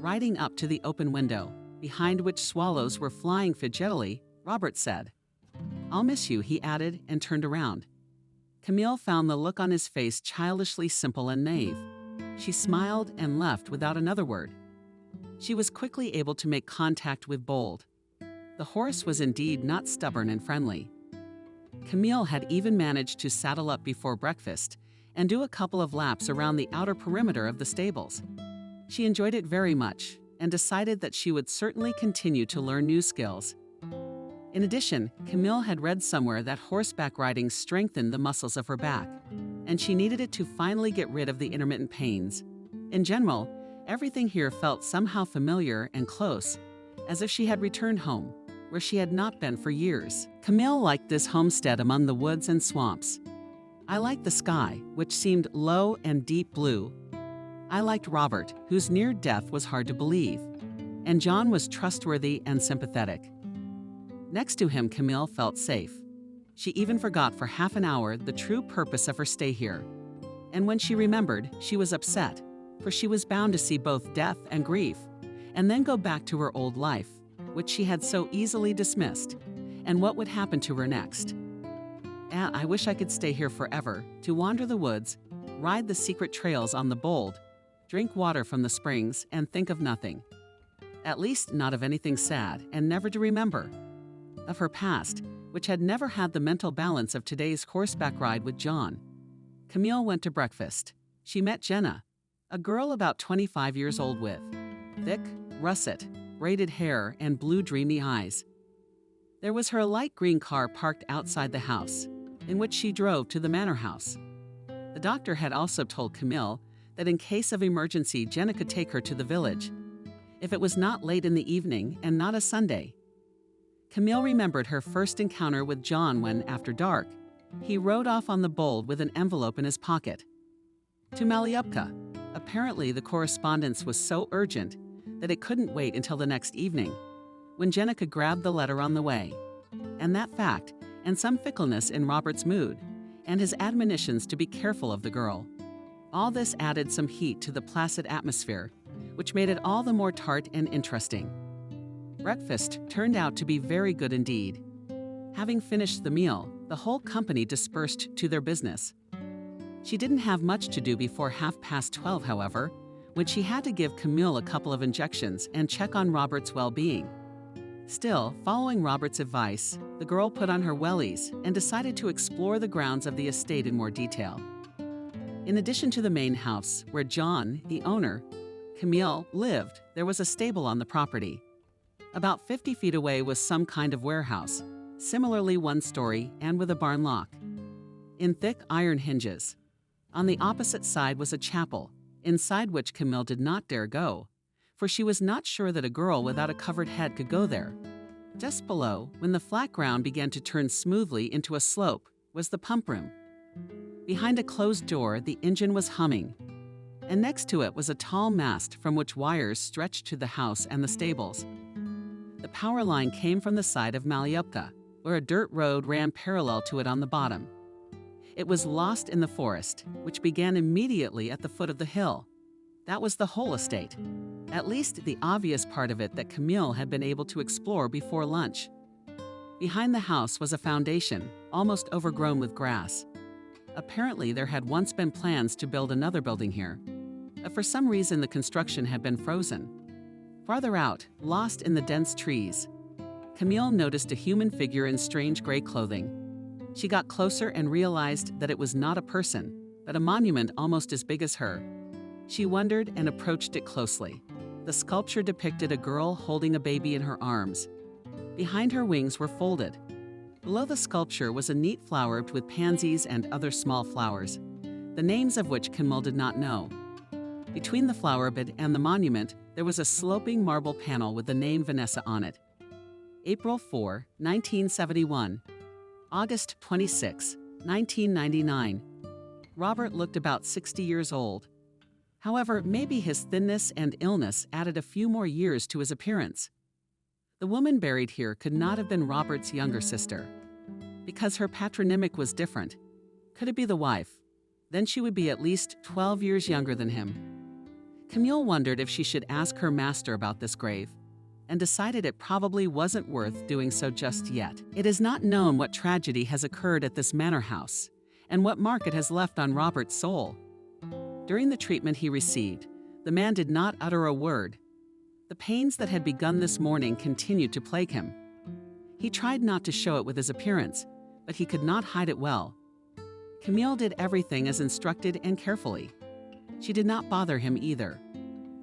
Riding up to the open window, behind which swallows were flying fidgetily, Robert said, "I'll miss you," he added, and turned around. Camille found the look on his face childishly simple and naive. She smiled and left without another word. She was quickly able to make contact with Bold. The horse was indeed not stubborn and friendly. Camille had even managed to saddle up before breakfast and do a couple of laps around the outer perimeter of the stables. She enjoyed it very much and decided that she would certainly continue to learn new skills. In addition, Camille had read somewhere that horseback riding strengthened the muscles of her back, and she needed it to finally get rid of the intermittent pains. In general, everything here felt somehow familiar and close, as if she had returned home, where she had not been for years. Camille liked this homestead among the woods and swamps. I liked the sky, which seemed low and deep blue. I liked Robert, whose near death was hard to believe, and John was trustworthy and sympathetic. Next to him, Camille felt safe. She even forgot for half an hour the true purpose of her stay here. And when she remembered, she was upset, for she was bound to see both death and grief, and then go back to her old life, which she had so easily dismissed, and what would happen to her next. I wish I could stay here forever, to wander the woods, ride the secret trails on the bold, drink water from the springs, and think of nothing. At least not of anything sad, and never to remember. Of her past, which had never had the mental balance of today's horseback ride with John. Camille went to breakfast. She met Jenna, a girl about 25 years old with thick, russet, braided hair and blue dreamy eyes. There was her light green car parked outside the house, in which she drove to the manor house. The doctor had also told Camille that in case of emergency, Jenna could take her to the village, if it was not late in the evening and not a Sunday. Camille remembered her first encounter with John when, after dark, he rode off on the bold with an envelope in his pocket. To Malyupka. Apparently, the correspondence was so urgent that it couldn't wait until the next evening, when Jenna could grab the letter on the way. And that fact, and some fickleness in Robert's mood, and his admonitions to be careful of the girl. All this added some heat to the placid atmosphere, which made it all the more tart and interesting. Breakfast turned out to be very good indeed. Having finished the meal, the whole company dispersed to their business. She didn't have much to do before 12:30, however, when she had to give Camille a couple of injections and check on Robert's well-being. Still, following Robert's advice, the girl put on her wellies and decided to explore the grounds of the estate in more detail. In addition to the main house, where John, the owner, Camille, lived, there was a stable on the property. About 50 feet away was some kind of warehouse, similarly one-story and with a barn lock, in thick iron hinges. On the opposite side was a chapel, inside which Camille did not dare go, for she was not sure that a girl without a covered head could go there. Just below, when the flat ground began to turn smoothly into a slope, was the pump room. Behind a closed door, the engine was humming, and next to it was a tall mast from which wires stretched to the house and the stables. The power line came from the side of Malyupka, where a dirt road ran parallel to it on the bottom. It was lost in the forest, which began immediately at the foot of the hill. That was the whole estate, at least the obvious part of it that Camille had been able to explore before lunch. Behind the house was a foundation, almost overgrown with grass. Apparently, there had once been plans to build another building here, but for some reason the construction had been frozen. Farther out, lost in the dense trees, Camille noticed a human figure in strange gray clothing. She got closer and realized that it was not a person, but a monument almost as big as her. She wondered and approached it closely. The sculpture depicted a girl holding a baby in her arms. Behind her wings were folded. Below the sculpture was a neat flower with pansies and other small flowers, the names of which Camille did not know. Between the flower bed and the monument, there was a sloping marble panel with the name Vanessa on it. April 4, 1971. August 26, 1999. Robert looked about 60 years old. However, maybe his thinness and illness added a few more years to his appearance. The woman buried here could not have been Robert's younger sister, because her patronymic was different. Could it be the wife? Then she would be at least 12 years younger than him. Camille wondered if she should ask her master about this grave, and decided it probably wasn't worth doing so just yet. It is not known what tragedy has occurred at this manor house, and what mark it has left on Robert's soul. During the treatment he received, the man did not utter a word. The pains that had begun this morning continued to plague him. He tried not to show it with his appearance, but he could not hide it well. Camille did everything as instructed and carefully. She did not bother him either,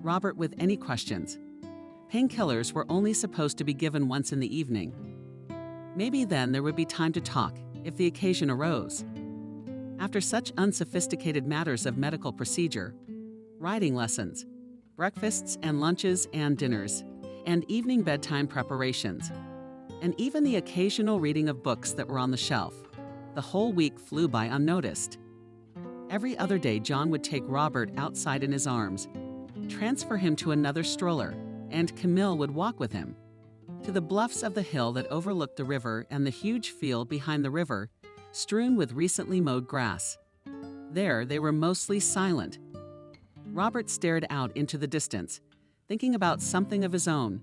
Robert, with any questions. Painkillers were only supposed to be given once in the evening. Maybe then there would be time to talk, if the occasion arose. After such unsophisticated matters of medical procedure, riding lessons, breakfasts and lunches and dinners, and evening bedtime preparations, and even the occasional reading of books that were on the shelf, the whole week flew by unnoticed. Every other day, John would take Robert outside in his arms, transfer him to another stroller, and Camille would walk with him. to the bluffs of the hill that overlooked the river and the huge field behind the river, strewn with recently mowed grass. There, they were mostly silent. Robert stared out into the distance, thinking about something of his own,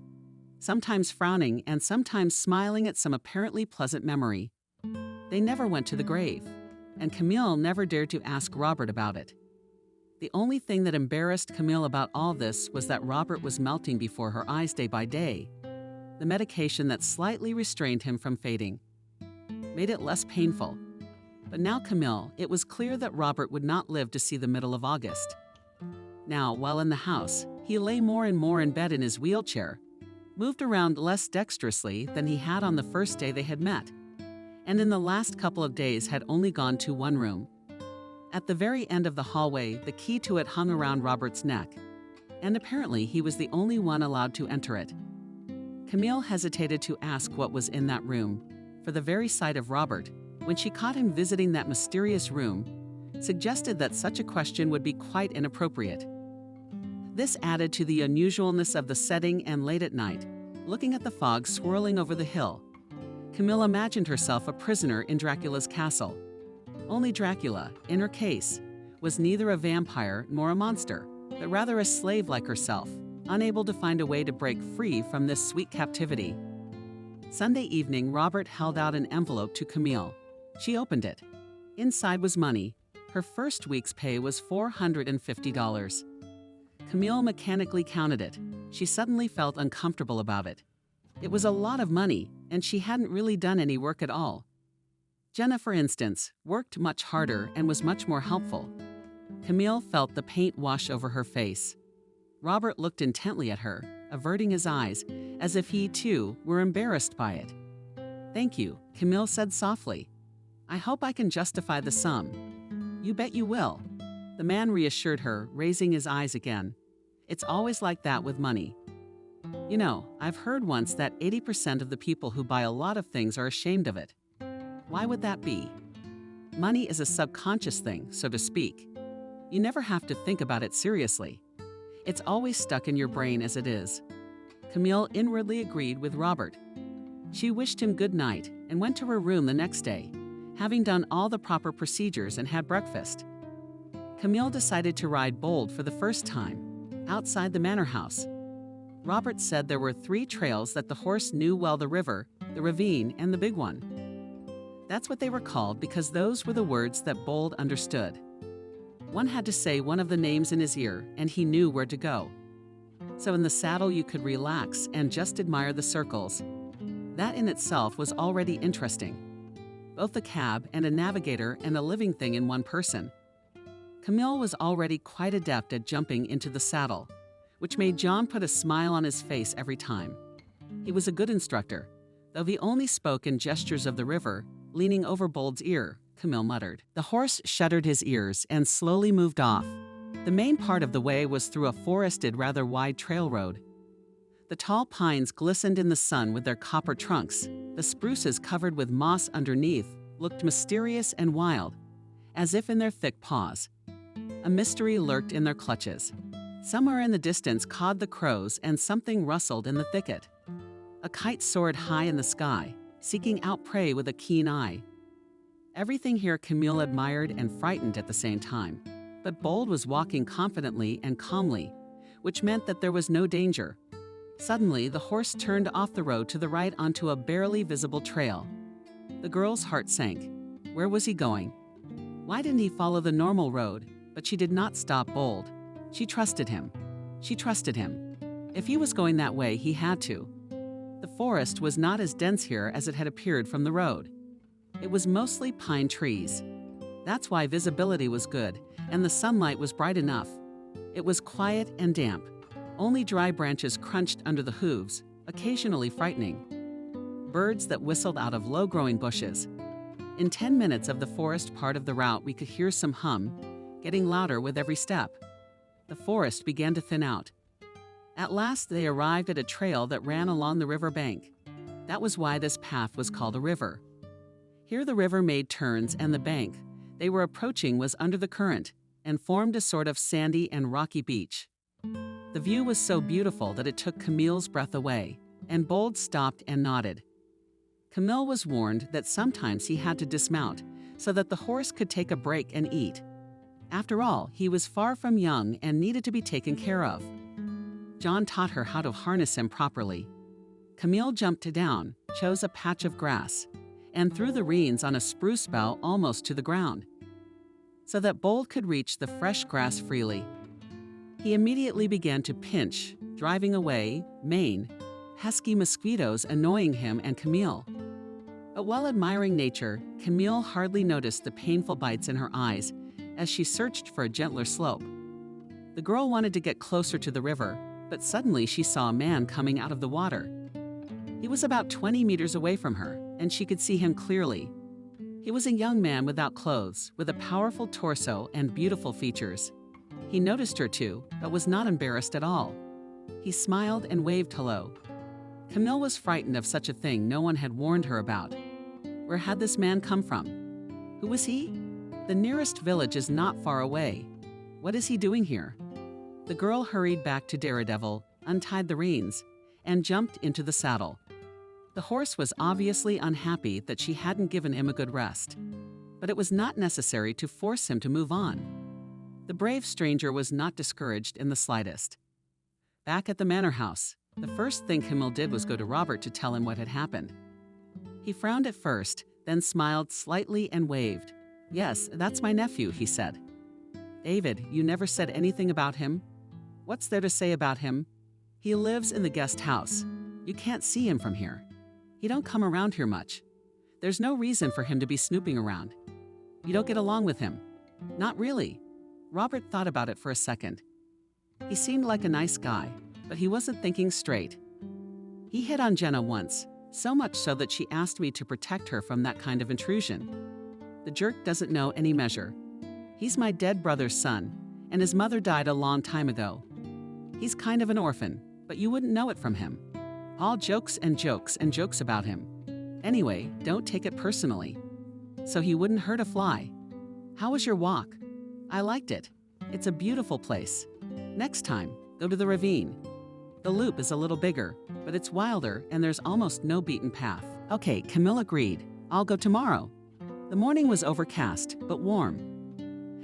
sometimes frowning and sometimes smiling at some apparently pleasant memory. They never went to the grave, and Camille never dared to ask Robert about it. The only thing that embarrassed Camille about all this was that Robert was melting before her eyes day by day. The medication that slightly restrained him from fading made it less painful. But now Camille, it was clear that Robert would not live to see the middle of August. Now, while in the house, he lay more and more in bed in his wheelchair, moved around less dexterously than he had on the first day they had met, and in the last couple of days had only gone to one room. At the very end of the hallway, the key to it hung around Robert's neck, and apparently he was the only one allowed to enter it. Camille hesitated to ask what was in that room, for the very sight of Robert, when she caught him visiting that mysterious room, suggested that such a question would be quite inappropriate. This added to the unusualness of the setting, and late at night, looking at the fog swirling over the hill, Camille imagined herself a prisoner in Dracula's castle. Only Dracula, in her case, was neither a vampire nor a monster, but rather a slave like herself, unable to find a way to break free from this sweet captivity. Sunday evening, Robert held out an envelope to Camille. She opened it. Inside was money. Her first week's pay was $450. Camille mechanically counted it. She suddenly felt uncomfortable about it. It was a lot of money, and she hadn't really done any work at all. Jenna, for instance, worked much harder and was much more helpful. Camille felt the paint wash over her face. Robert looked intently at her, averting his eyes, as if he, too, were embarrassed by it. "Thank you," Camille said softly. "I hope I can justify the sum." "You bet you will," the man reassured her, raising his eyes again. "It's always like that with money. You know, I've heard once that 80% of the people who buy a lot of things are ashamed of it. Why would that be? Money is a subconscious thing, so to speak. You never have to think about it seriously. It's always stuck in your brain as it is." Camille inwardly agreed with Robert. She wished him good night and went to her room the next day, having done all the proper procedures and had breakfast. Camille decided to ride bold for the first time, outside the manor house. Robert said there were 3 trails that the horse knew well: the river, the ravine, and the big one. That's what they were called because those were the words that Bold understood. One had to say one of the names in his ear, and he knew where to go. So in the saddle you could relax and just admire the circles. That in itself was already interesting. Both a cab and a navigator and a living thing in one person. Camille was already quite adept at jumping into the saddle, which made John put a smile on his face every time. He was a good instructor, though he only spoke in gestures of the river, leaning over Bold's ear, Camille muttered. The horse shuddered his ears and slowly moved off. The main part of the way was through a forested, rather wide trail road. The tall pines glistened in the sun with their copper trunks. The spruces, covered with moss underneath, looked mysterious and wild, as if in their thick paws. A mystery lurked in their clutches. Somewhere in the distance cawed the crows, and something rustled in the thicket. A kite soared high in the sky, seeking out prey with a keen eye. Everything here Camille admired and frightened at the same time. But Bold was walking confidently and calmly, which meant that there was no danger. Suddenly, the horse turned off the road to the right onto a barely visible trail. The girl's heart sank. Where was he going? Why didn't he follow the normal road? But she did not stop Bold. She trusted him. She trusted him. If he was going that way, he had to. The forest was not as dense here as it had appeared from the road. It was mostly pine trees. That's why visibility was good, and the sunlight was bright enough. It was quiet and damp. Only dry branches crunched under the hooves, occasionally frightening. Birds that whistled out of low-growing bushes. In 10 minutes of the forest part of the route, we could hear some hum, getting louder with every step. The forest began to thin out. At last, they arrived at a trail that ran along the river bank. That was why this path was called a river. Here the river made turns, and the bank they were approaching was under the current and formed a sort of sandy and rocky beach. The view was so beautiful that it took Camille's breath away. and Bold stopped and nodded. Camille was warned that sometimes he had to dismount so that the horse could take a break and eat. After all, he was far from young and needed to be taken care of. John taught her how to harness him properly. Camille jumped down, chose a patch of grass, and threw the reins on a spruce bough almost to the ground, so that Bold could reach the fresh grass freely. He immediately began to pinch, driving away, Maine, pesky mosquitoes annoying him and Camille. But while admiring nature, Camille hardly noticed the painful bites in her eyes as she searched for a gentler slope. The girl wanted to get closer to the river, but suddenly she saw a man coming out of the water. He was about 20 meters away from her, and she could see him clearly. He was a young man without clothes, with a powerful torso and beautiful features. He noticed her too, but was not embarrassed at all. He smiled and waved hello. Camille was frightened of such a thing no one had warned her about. Where had this man come from? Who was he? The nearest village is not far away. What is he doing here? The girl hurried back to Daredevil, untied the reins, and jumped into the saddle. The horse was obviously unhappy that she hadn't given him a good rest, but it was not necessary to force him to move on. The brave stranger was not discouraged in the slightest. Back at the manor house, the first thing Camille did was go to Robert to tell him what had happened. He frowned at first, then smiled slightly and waved. "Yes, that's my nephew," he said. "David, you never said anything about him?" "What's there to say about him? He lives in the guest house. You can't see him from here. He don't come around here much. There's no reason for him to be snooping around. You don't get along with him." "Not really." Robert thought about it for a second. He seemed like a nice guy, but he wasn't thinking straight. He hit on Jenna once, so much so that she asked me to protect her from that kind of intrusion. The jerk doesn't know any measure. He's my dead brother's son, and his mother died a long time ago. He's kind of an orphan, but you wouldn't know it from him. All jokes and jokes and jokes about him. Anyway, don't take it personally. So he wouldn't hurt a fly. How was your walk? I liked it. It's a beautiful place. Next time, go to the ravine. The loop is a little bigger, but it's wilder and there's almost no beaten path. Okay, Camille agreed. I'll go tomorrow. The morning was overcast, but warm.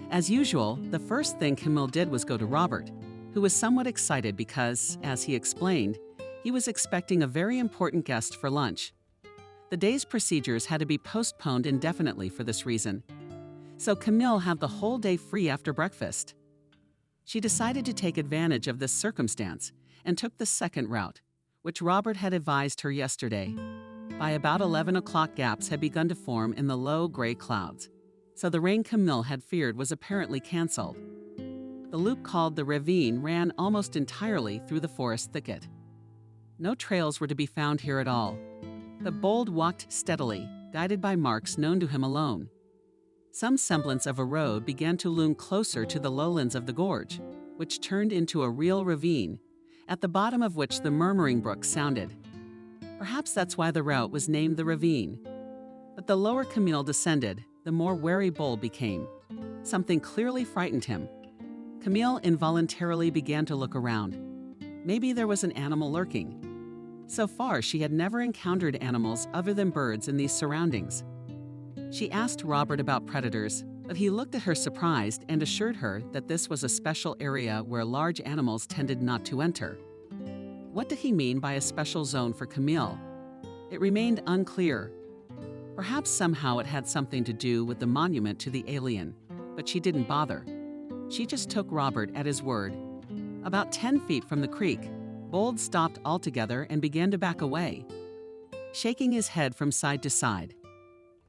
As usual, the first thing Camille did was go to Robert, who was somewhat excited because, as he explained, he was expecting a very important guest for lunch. The day's procedures had to be postponed indefinitely for this reason, so Camille had the whole day free after breakfast. She decided to take advantage of this circumstance and took the second route, which Robert had advised her yesterday. By about 11 o'clock, gaps had begun to form in the low gray clouds, so the rain Camille had feared was apparently canceled. The loop called the ravine ran almost entirely through the forest thicket. No trails were to be found here at all, but Bold walked steadily, guided by marks known to him alone. Some semblance of a road began to loom closer to the lowlands of the gorge, which turned into a real ravine, at the bottom of which the murmuring brook sounded. Perhaps that's why the route was named the ravine. But the lower Camille descended, the more wary Bold became. Something clearly frightened him. Camille involuntarily began to look around. Maybe there was an animal lurking. So far, she had never encountered animals other than birds in these surroundings. She asked Robert about predators, but he looked at her surprised and assured her that this was a special area where large animals tended not to enter. What did he mean by a special zone for Camille? It remained unclear. Perhaps somehow it had something to do with the monument to the alien, but she didn't bother. She just took Robert at his word. About 10 feet from the creek, Bold stopped altogether and began to back away, shaking his head from side to side.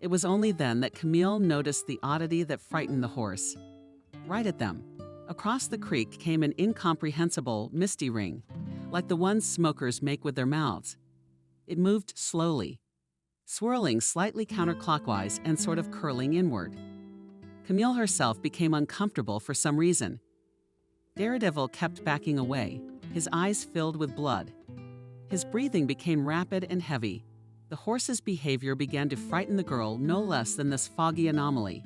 It was only then that Camille noticed the oddity that frightened the horse. Right at them, across the creek came an incomprehensible, misty ring, like the ones smokers make with their mouths. It moved slowly, swirling slightly counterclockwise and sort of curling inward. Camille herself became uncomfortable for some reason. Daredevil kept backing away, his eyes filled with blood. His breathing became rapid and heavy. The horse's behavior began to frighten the girl no less than this foggy anomaly.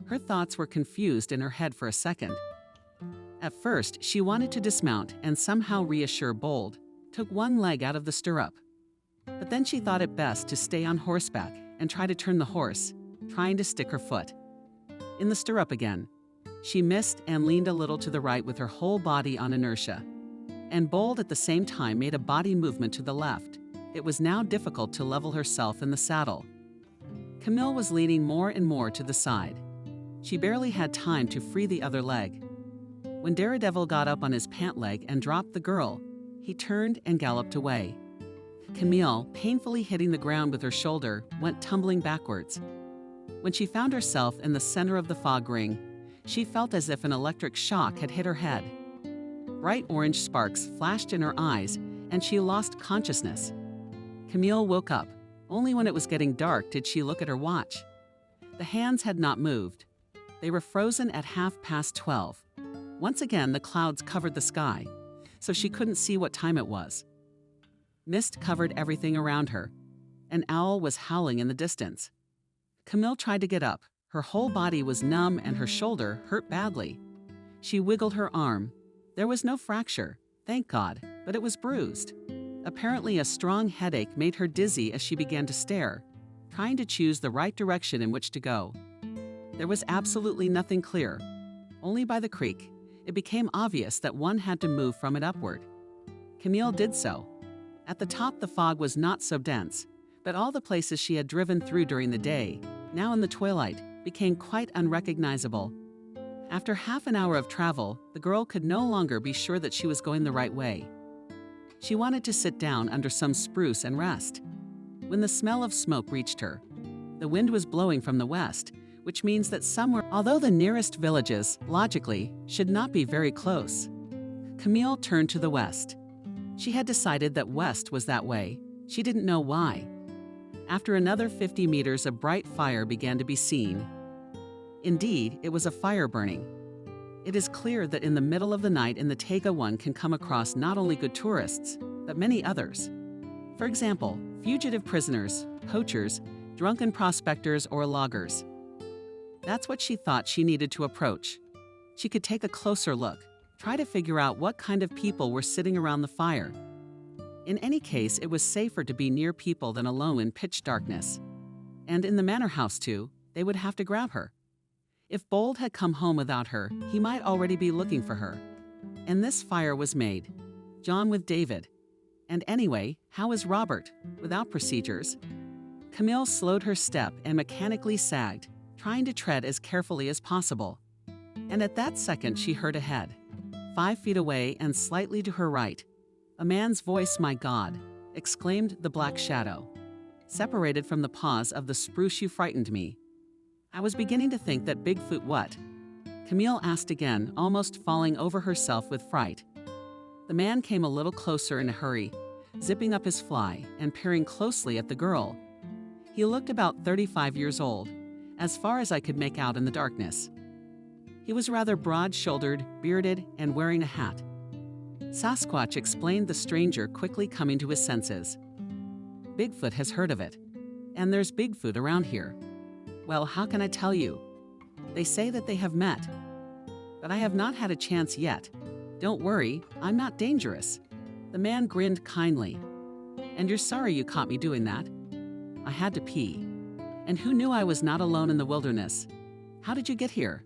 Her thoughts were confused in her head for a second. At first, she wanted to dismount and somehow reassure Bold, took one leg out of the stirrup. But then she thought it best to stay on horseback and try to turn the horse, trying to stick her foot in the stirrup again. She missed and leaned a little to the right with her whole body on inertia. And Bold at the same time made a body movement to the left. It was now difficult to level herself in the saddle. Camille was leaning more and more to the side. She barely had time to free the other leg. When Daredevil got up on his pant leg and dropped the girl, he turned and galloped away. Camille, painfully hitting the ground with her shoulder, went tumbling backwards. When she found herself in the center of the fog ring, she felt as if an electric shock had hit her head. Bright orange sparks flashed in her eyes, and she lost consciousness. Camille woke up. Only when it was getting dark did she look at her watch. The hands had not moved. They were frozen at 12:30. Once again, the clouds covered the sky, so she couldn't see what time it was. Mist covered everything around her. An owl was howling in the distance. Camille tried to get up. Her whole body was numb and her shoulder hurt badly. She wiggled her arm. There was no fracture, thank God, but it was bruised. Apparently, a strong headache made her dizzy as she began to stare, trying to choose the right direction in which to go. There was absolutely nothing clear. Only by the creek, it became obvious that one had to move from it upward. Camille did so. At the top, the fog was not so dense, but all the places she had driven through during the day, now in the twilight, became quite unrecognizable. After half an hour of travel, the girl could no longer be sure that she was going the right way. She wanted to sit down under some spruce and rest. When the smell of smoke reached her, the wind was blowing from the west, which means that somewhere, although the nearest villages, logically, should not be very close. Camille turned to the west. She had decided that west was that way. She didn't know why. After another 50 meters, a bright fire began to be seen. Indeed, it was a fire burning. It is clear that in the middle of the night in the Taiga one can come across not only good tourists, but many others. For example, fugitive prisoners, poachers, drunken prospectors, or loggers. That's what she thought she needed to approach. She could take a closer look, try to figure out what kind of people were sitting around the fire. In any case, it was safer to be near people than alone in pitch darkness. And in the manor house, too, they would have to grab her. If Bold had come home without her, he might already be looking for her. And this fire was made. John with David. And anyway, how is Robert, without procedures? Camille slowed her step and mechanically sagged, trying to tread as carefully as possible. And at that second, she heard ahead, 5 feet away and slightly to her right. A man's voice, "My God," exclaimed the black shadow. "Separated from the paws of the spruce, you frightened me." I was beginning to think that Bigfoot what? Camille asked again, almost falling over herself with fright. The man came a little closer in a hurry, zipping up his fly and peering closely at the girl. He looked about 35 years old, as far as I could make out in the darkness. He was rather broad-shouldered, bearded, and wearing a hat. Sasquatch explained the stranger, quickly coming to his senses. Bigfoot has heard of it. And there's Bigfoot around here. Well, how can I tell you? They say that they have met. But I have not had a chance yet. Don't worry, I'm not dangerous. The man grinned kindly. And you're sorry you caught me doing that? I had to pee. And who knew I was not alone in the wilderness? How did you get here?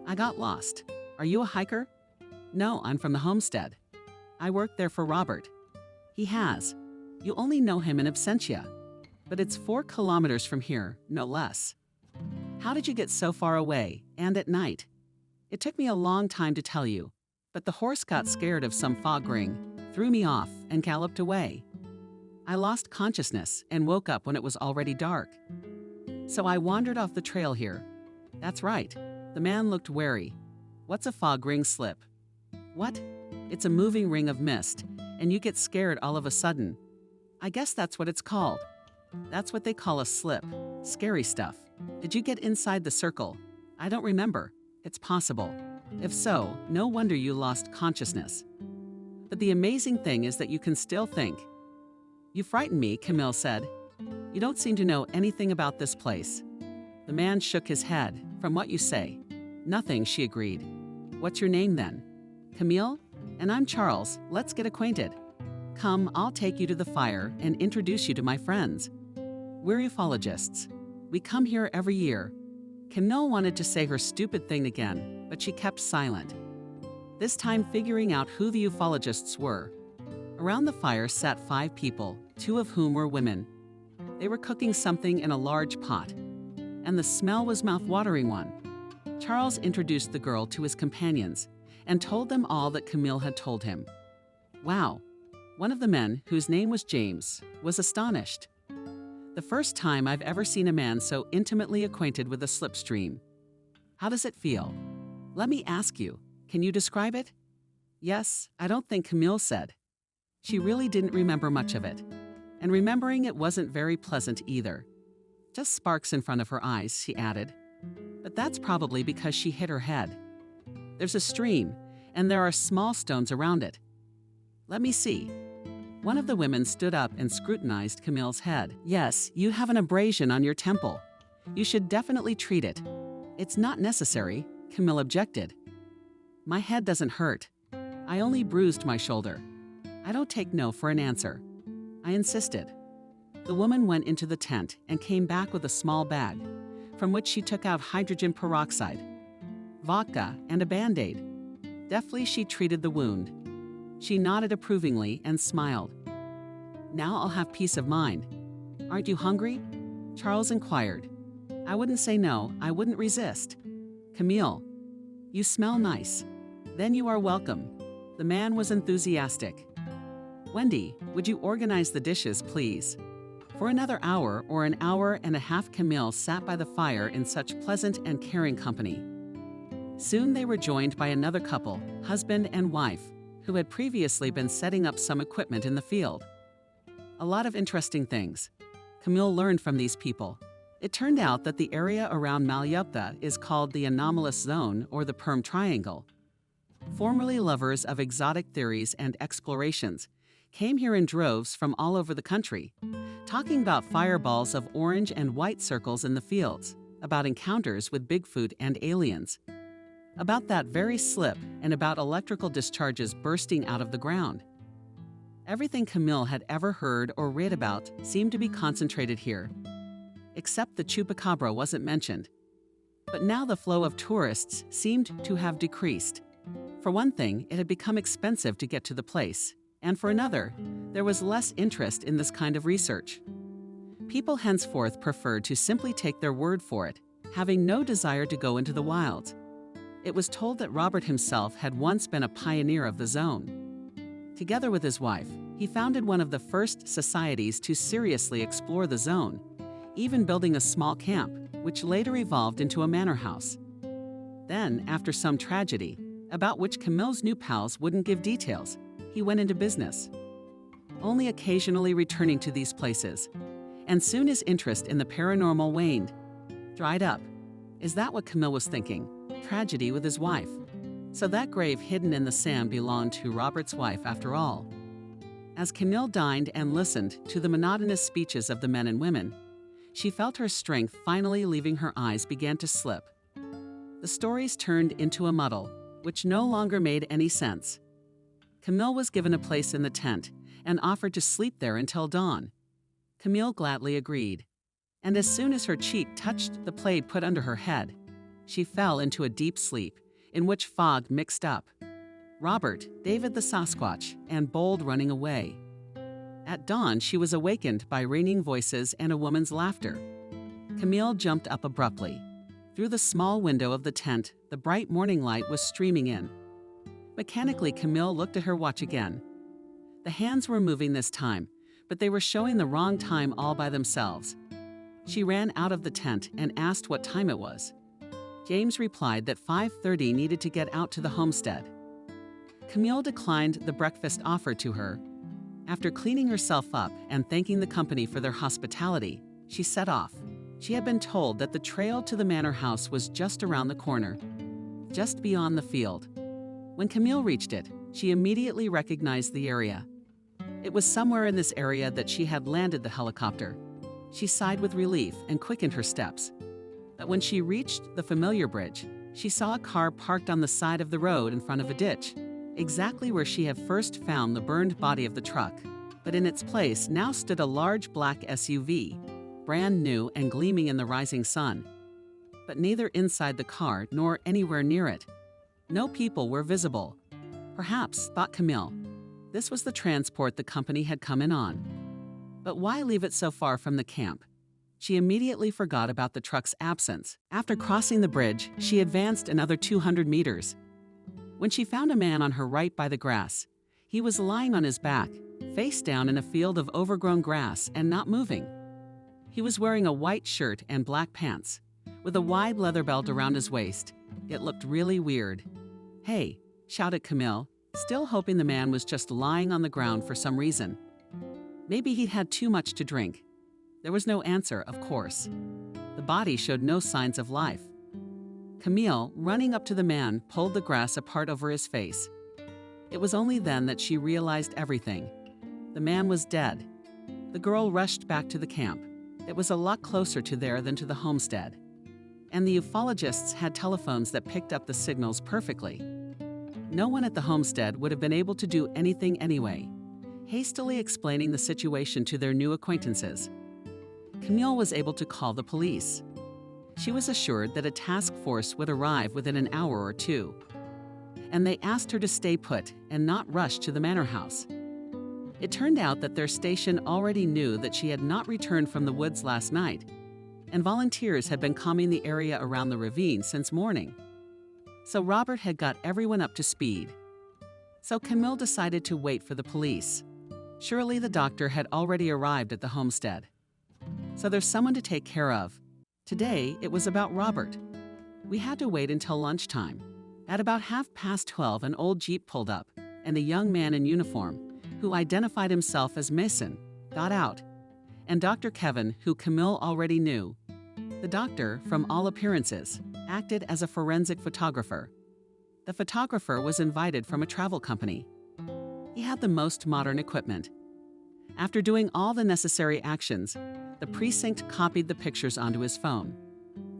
I got lost. Are you a hiker? No, I'm from the homestead. I worked there for Robert. He has. You only know him in absentia. But it's 4 kilometers from here, no less. How did you get so far away, and at night? It took me a long time to tell you, but the horse got scared of some fog ring, threw me off, and galloped away. I lost consciousness and woke up when it was already dark. So I wandered off the trail here. That's right. The man looked wary. What's a fog ring slip? What? It's a moving ring of mist, and you get scared all of a sudden. I guess that's what it's called. That's what they call a slip. Scary stuff. Did you get inside the circle? I don't remember. It's possible. If so, no wonder you lost consciousness. But the amazing thing is that you can still think. You frighten me, Camille said. You don't seem to know anything about this place. The man shook his head. From what you say. Nothing, she agreed. What's your name then? Camille? And I'm Charles. Let's get acquainted. Come, I'll take you to the fire and introduce you to my friends. We're ufologists. We come here every year. Camille wanted to say her stupid thing again, but she kept silent. This time figuring out who the ufologists were. Around the fire sat 5 people, 2 of whom were women. They were cooking something in a large pot, and the smell was mouth-watering one. Charles introduced the girl to his companions and told them all that Camille had told him. Wow! One of the men, whose name was James, was astonished. The first time I've ever seen a man so intimately acquainted with a slipstream. How does it feel? Let me ask you, can you describe it? Yes, I don't think Camille said. She really didn't remember much of it. And remembering it wasn't very pleasant either. Just sparks in front of her eyes, she added. But that's probably because she hit her head. There's a stream, and there are small stones around it. Let me see. One of the women stood up and scrutinized Camille's head. Yes, you have an abrasion on your temple. You should definitely treat it. It's not necessary, Camille objected. My head doesn't hurt. I only bruised my shoulder. I don't take no for an answer. I insisted. The woman went into the tent and came back with a small bag, from which she took out hydrogen peroxide, vodka, and a Band-Aid. Deftly she treated the wound. She nodded approvingly and smiled. Now I'll have peace of mind. Aren't you hungry? Charles inquired. I wouldn't say no, I wouldn't resist. Camille, you smell nice. Then you are welcome. The man was enthusiastic. Wendy, would you organize the dishes, please? For another hour or an hour and a half, Camille sat by the fire in such pleasant and caring company. Soon they were joined by another couple, husband and wife, who had previously been setting up some equipment in the field. A lot of interesting things Camille learned from these people. It turned out that the area around Millionaire is called the anomalous zone or the Perm Triangle. Formerly lovers of exotic theories and explorations came here in droves from all over the country, talking about fireballs of orange and white circles in the fields, about encounters with Bigfoot and aliens, about that very slip, and about electrical discharges bursting out of the ground. Everything Camille had ever heard or read about seemed to be concentrated here, except the chupacabra wasn't mentioned. But now the flow of tourists seemed to have decreased. For one thing, it had become expensive to get to the place, and for another, there was less interest in this kind of research. People henceforth preferred to simply take their word for it, having no desire to go into the wilds. It was told that Robert himself had once been a pioneer of the zone. Together with his wife, he founded one of the first societies to seriously explore the zone, even building a small camp, which later evolved into a manor house. Then, after some tragedy, about which Camille's new pals wouldn't give details, he went into business, only occasionally returning to these places. And soon his interest in the paranormal waned, dried up. Is that what Camille was thinking? Tragedy with his wife. So that grave hidden in the sand belonged to Robert's wife after all. As Camille dined and listened to the monotonous speeches of the men and women, she felt her strength finally leaving her eyes began to slip. The stories turned into a muddle, which no longer made any sense. Camille was given a place in the tent and offered to sleep there until dawn. Camille gladly agreed, and as soon as her cheek touched the plaid put under her head, she fell into a deep sleep, in which fog mixed up. Robert, David the Sasquatch, and Bold running away. At dawn, she was awakened by ringing voices and a woman's laughter. Camille jumped up abruptly. Through the small window of the tent, the bright morning light was streaming in. Mechanically, Camille looked at her watch again. The hands were moving this time, but they were showing the wrong time all by themselves. She ran out of the tent and asked what time it was. James replied that 5:30 needed to get out to the homestead. Camille declined the breakfast offered to her. After cleaning herself up and thanking the company for their hospitality, she set off. She had been told that the trail to the manor house was just around the corner, just beyond the field. When Camille reached it, she immediately recognized the area. It was somewhere in this area that she had landed the helicopter. She sighed with relief and quickened her steps. But when she reached the familiar bridge, she saw a car parked on the side of the road in front of a ditch. exactly where she had first found the burned body of the truck, but in its place now stood a large black SUV, brand new and gleaming in the rising sun. But neither inside the car nor anywhere near it. No people were visible. Perhaps, thought Camille, this was the transport the company had come in on. But why leave it so far from the camp? She immediately forgot about the truck's absence. After crossing the bridge, she advanced another 200 meters. When she found a man on her right by the grass, he was lying on his back, face down in a field of overgrown grass and not moving. He was wearing a white shirt and black pants, with a wide leather belt around his waist. It looked really weird. "Hey," shouted Camille, still hoping the man was just lying on the ground for some reason. Maybe he'd had too much to drink. There was no answer, of course. The body showed no signs of life. Camille, running up to the man, pulled the grass apart over his face. It was only then that she realized everything. The man was dead. The girl rushed back to the camp. It was a lot closer to there than to the homestead. And the ufologists had telephones that picked up the signals perfectly. No one at the homestead would have been able to do anything anyway, hastily explaining the situation to their new acquaintances. Camille was able to call the police. She was assured that a task force would arrive within an hour or two, and they asked her to stay put and not rush to the manor house. It turned out that their station already knew that she had not returned from the woods last night, and volunteers had been combing the area around the ravine since morning. So Robert had got everyone up to speed. So Camille decided to wait for the police. Surely the doctor had already arrived at the homestead. So there's someone to take care of. Today, it was about Robert. We had to wait until lunchtime. At about 12:30, an old Jeep pulled up, and a young man in uniform, who identified himself as Mason, got out. And Dr. Kevin, who Camille already knew. The doctor, from all appearances, acted as a forensic photographer. The photographer was invited from a travel company. He had the most modern equipment. After doing all the necessary actions, the precinct copied the pictures onto his phone.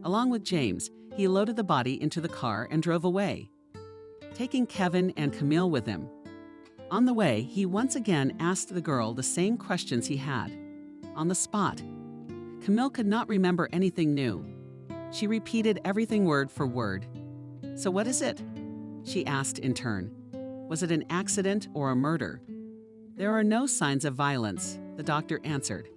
Along with James, he loaded the body into the car and drove away, taking Kevin and Camille with him. On the way, he once again asked the girl the same questions he had, on the spot. Camille could not remember anything new. She repeated everything word for word. "So what is it?" she asked in turn. "Was it an accident or a murder?" "There are no signs of violence," the doctor answered.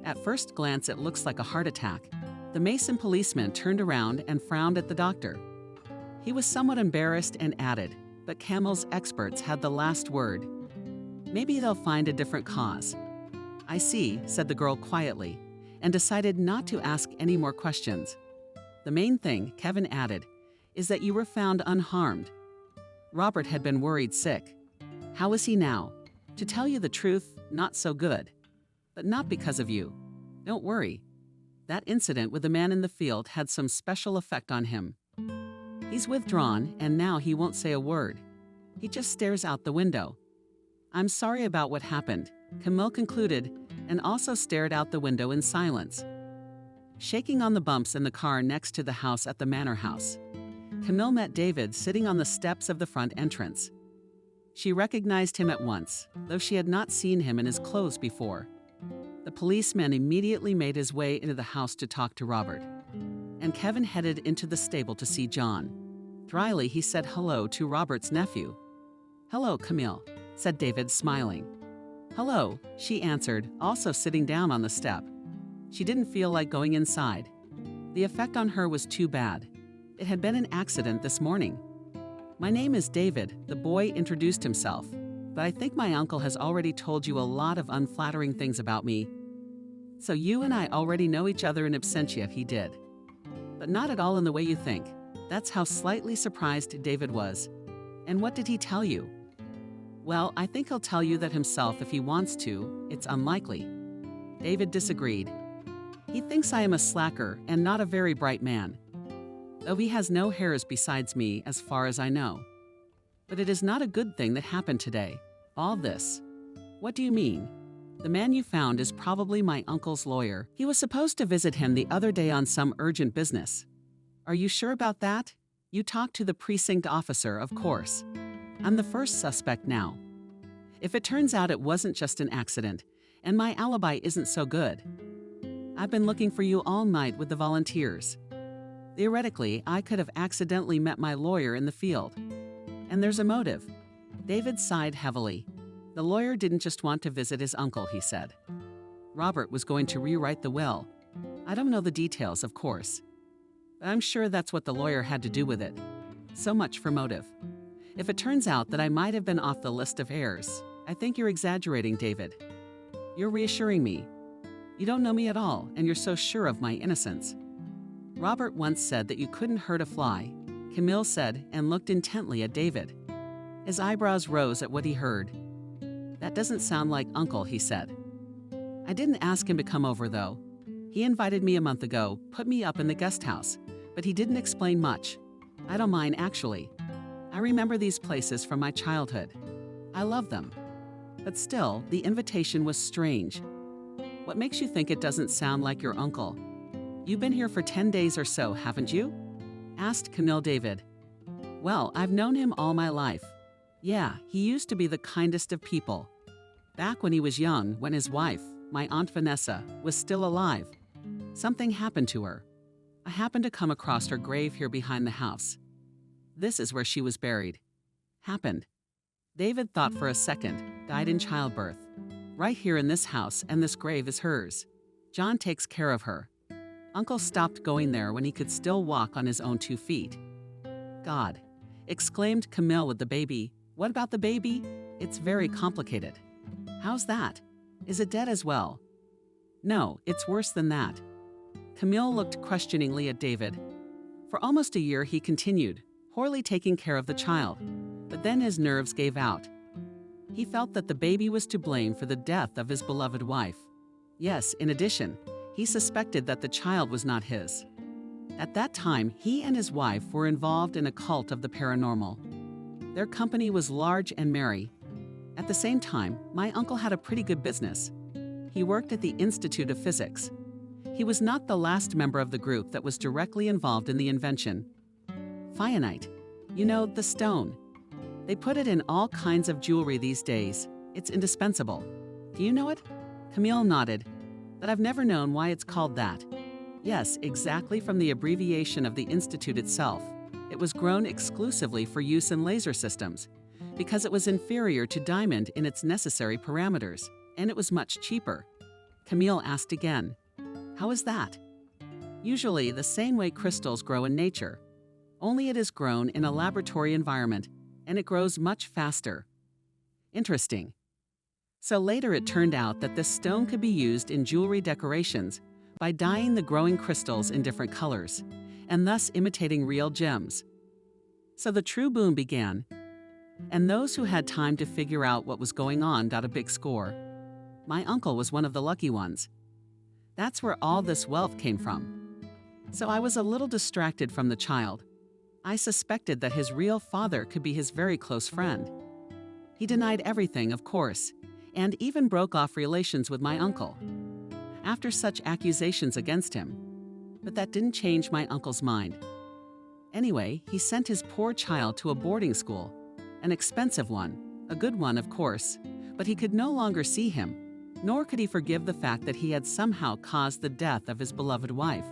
"At first glance, it looks like a heart attack." The Mason policeman turned around and frowned at the doctor. He was somewhat embarrassed and added, "But Camille's experts had the last word. Maybe they'll find a different cause." "I see," said the girl quietly, and decided not to ask any more questions. "The main thing," Kevin added, "is that you were found unharmed." Robert had been worried sick. How is he now? To tell you the truth, not so good. But not because of you. Don't worry. That incident with the man in the field had some special effect on him. He's withdrawn, and now he won't say a word. He just stares out the window. "I'm sorry about what happened," Camille concluded, and also stared out the window in silence. Shaking on the bumps in the car next to the house at the manor house, Camille met David sitting on the steps of the front entrance. She recognized him at once, though she had not seen him in his clothes before. The policeman immediately made his way into the house to talk to Robert, and Kevin headed into the stable to see John. Dryly, he said hello to Robert's nephew. "Hello, Camille," said David, smiling. "Hello," she answered, also sitting down on the step. She didn't feel like going inside. The effect on her was too bad. It had been an accident this morning. "My name is David," the boy introduced himself, "but I think my uncle has already told you a lot of unflattering things about me." "So you and I already know each other in absentia," he did. "But not at all in the way you think." That's how slightly surprised David was. "And what did he tell you?" "Well, I think he'll tell you that himself if he wants to. It's unlikely." David disagreed. "He thinks I am a slacker and not a very bright man, though he has no heirs besides me as far as I know. But it is not a good thing that happened today. All this." "What do you mean?" "The man you found is probably my uncle's lawyer. He was supposed to visit him the other day on some urgent business." "Are you sure about that? You talked to the precinct officer, of course." I'm the first suspect now. If it turns out it wasn't just an accident, and my alibi isn't so good, I've been looking for you all night with the volunteers. Theoretically, I could have accidentally met my lawyer in the field. And there's a motive. David sighed heavily. The lawyer didn't just want to visit his uncle, he said. Robert was going to rewrite the will. I don't know the details, of course. But I'm sure that's what the lawyer had to do with it. So much for motive. If it turns out that I might have been off the list of heirs, I think you're exaggerating, David. You're reassuring me. You don't know me at all, and you're so sure of my innocence. Robert once said that you couldn't hurt a fly, Camille said and looked intently at David. His eyebrows rose at what he heard. That doesn't sound like Uncle, he said. I didn't ask him to come over, though. He invited me a month ago, put me up in the guest house, but he didn't explain much. I don't mind, actually. I remember these places from my childhood. I love them. But still, the invitation was strange. What makes you think it doesn't sound like your uncle? You've been here for 10 days or so, haven't you? Asked Camille David. Well, I've known him all my life. Yeah, he used to be the kindest of people. Back when he was young, when his wife, my Aunt Vanessa, was still alive. Something happened to her. I happened to come across her grave here behind the house. This is where she was buried. Happened. David thought for a second, died in childbirth. Right here in this house, and this grave is hers. John takes care of her. Uncle stopped going there when he could still walk on his own 2 feet. God, exclaimed Camille with the baby. What about the baby? It's very complicated. How's that? Is it dead as well? No, it's worse than that. Camille looked questioningly at David. For almost a year he continued, poorly taking care of the child, but then his nerves gave out. He felt that the baby was to blame for the death of his beloved wife. Yes, in addition, he suspected that the child was not his. At that time, he and his wife were involved in a cult of the paranormal. Their company was large and merry. At the same time, my uncle had a pretty good business. He worked at the Institute of Physics. He was not the last member of the group that was directly involved in the invention. Pionite. You know, the stone. They put it in all kinds of jewelry these days. It's indispensable. Do you know it? Camille nodded. But I've never known why it's called that. Yes, exactly from the abbreviation of the institute itself. It was grown exclusively for use in laser systems, because it was inferior to diamond in its necessary parameters, and it was much cheaper. Camille asked again, how is that? Usually the same way crystals grow in nature, only it is grown in a laboratory environment, and it grows much faster. Interesting. So later it turned out that this stone could be used in jewelry decorations by dyeing the growing crystals in different colors, and thus imitating real gems. So the true boom began, and those who had time to figure out what was going on got a big score. My uncle was one of the lucky ones. That's where all this wealth came from. So I was a little distracted from the child. I suspected that his real father could be his very close friend. He denied everything, of course, and even broke off relations with my uncle after such accusations against him. But that didn't change my uncle's mind. Anyway, he sent his poor child to a boarding school, an expensive one, a good one, of course, but he could no longer see him, nor could he forgive the fact that he had somehow caused the death of his beloved wife.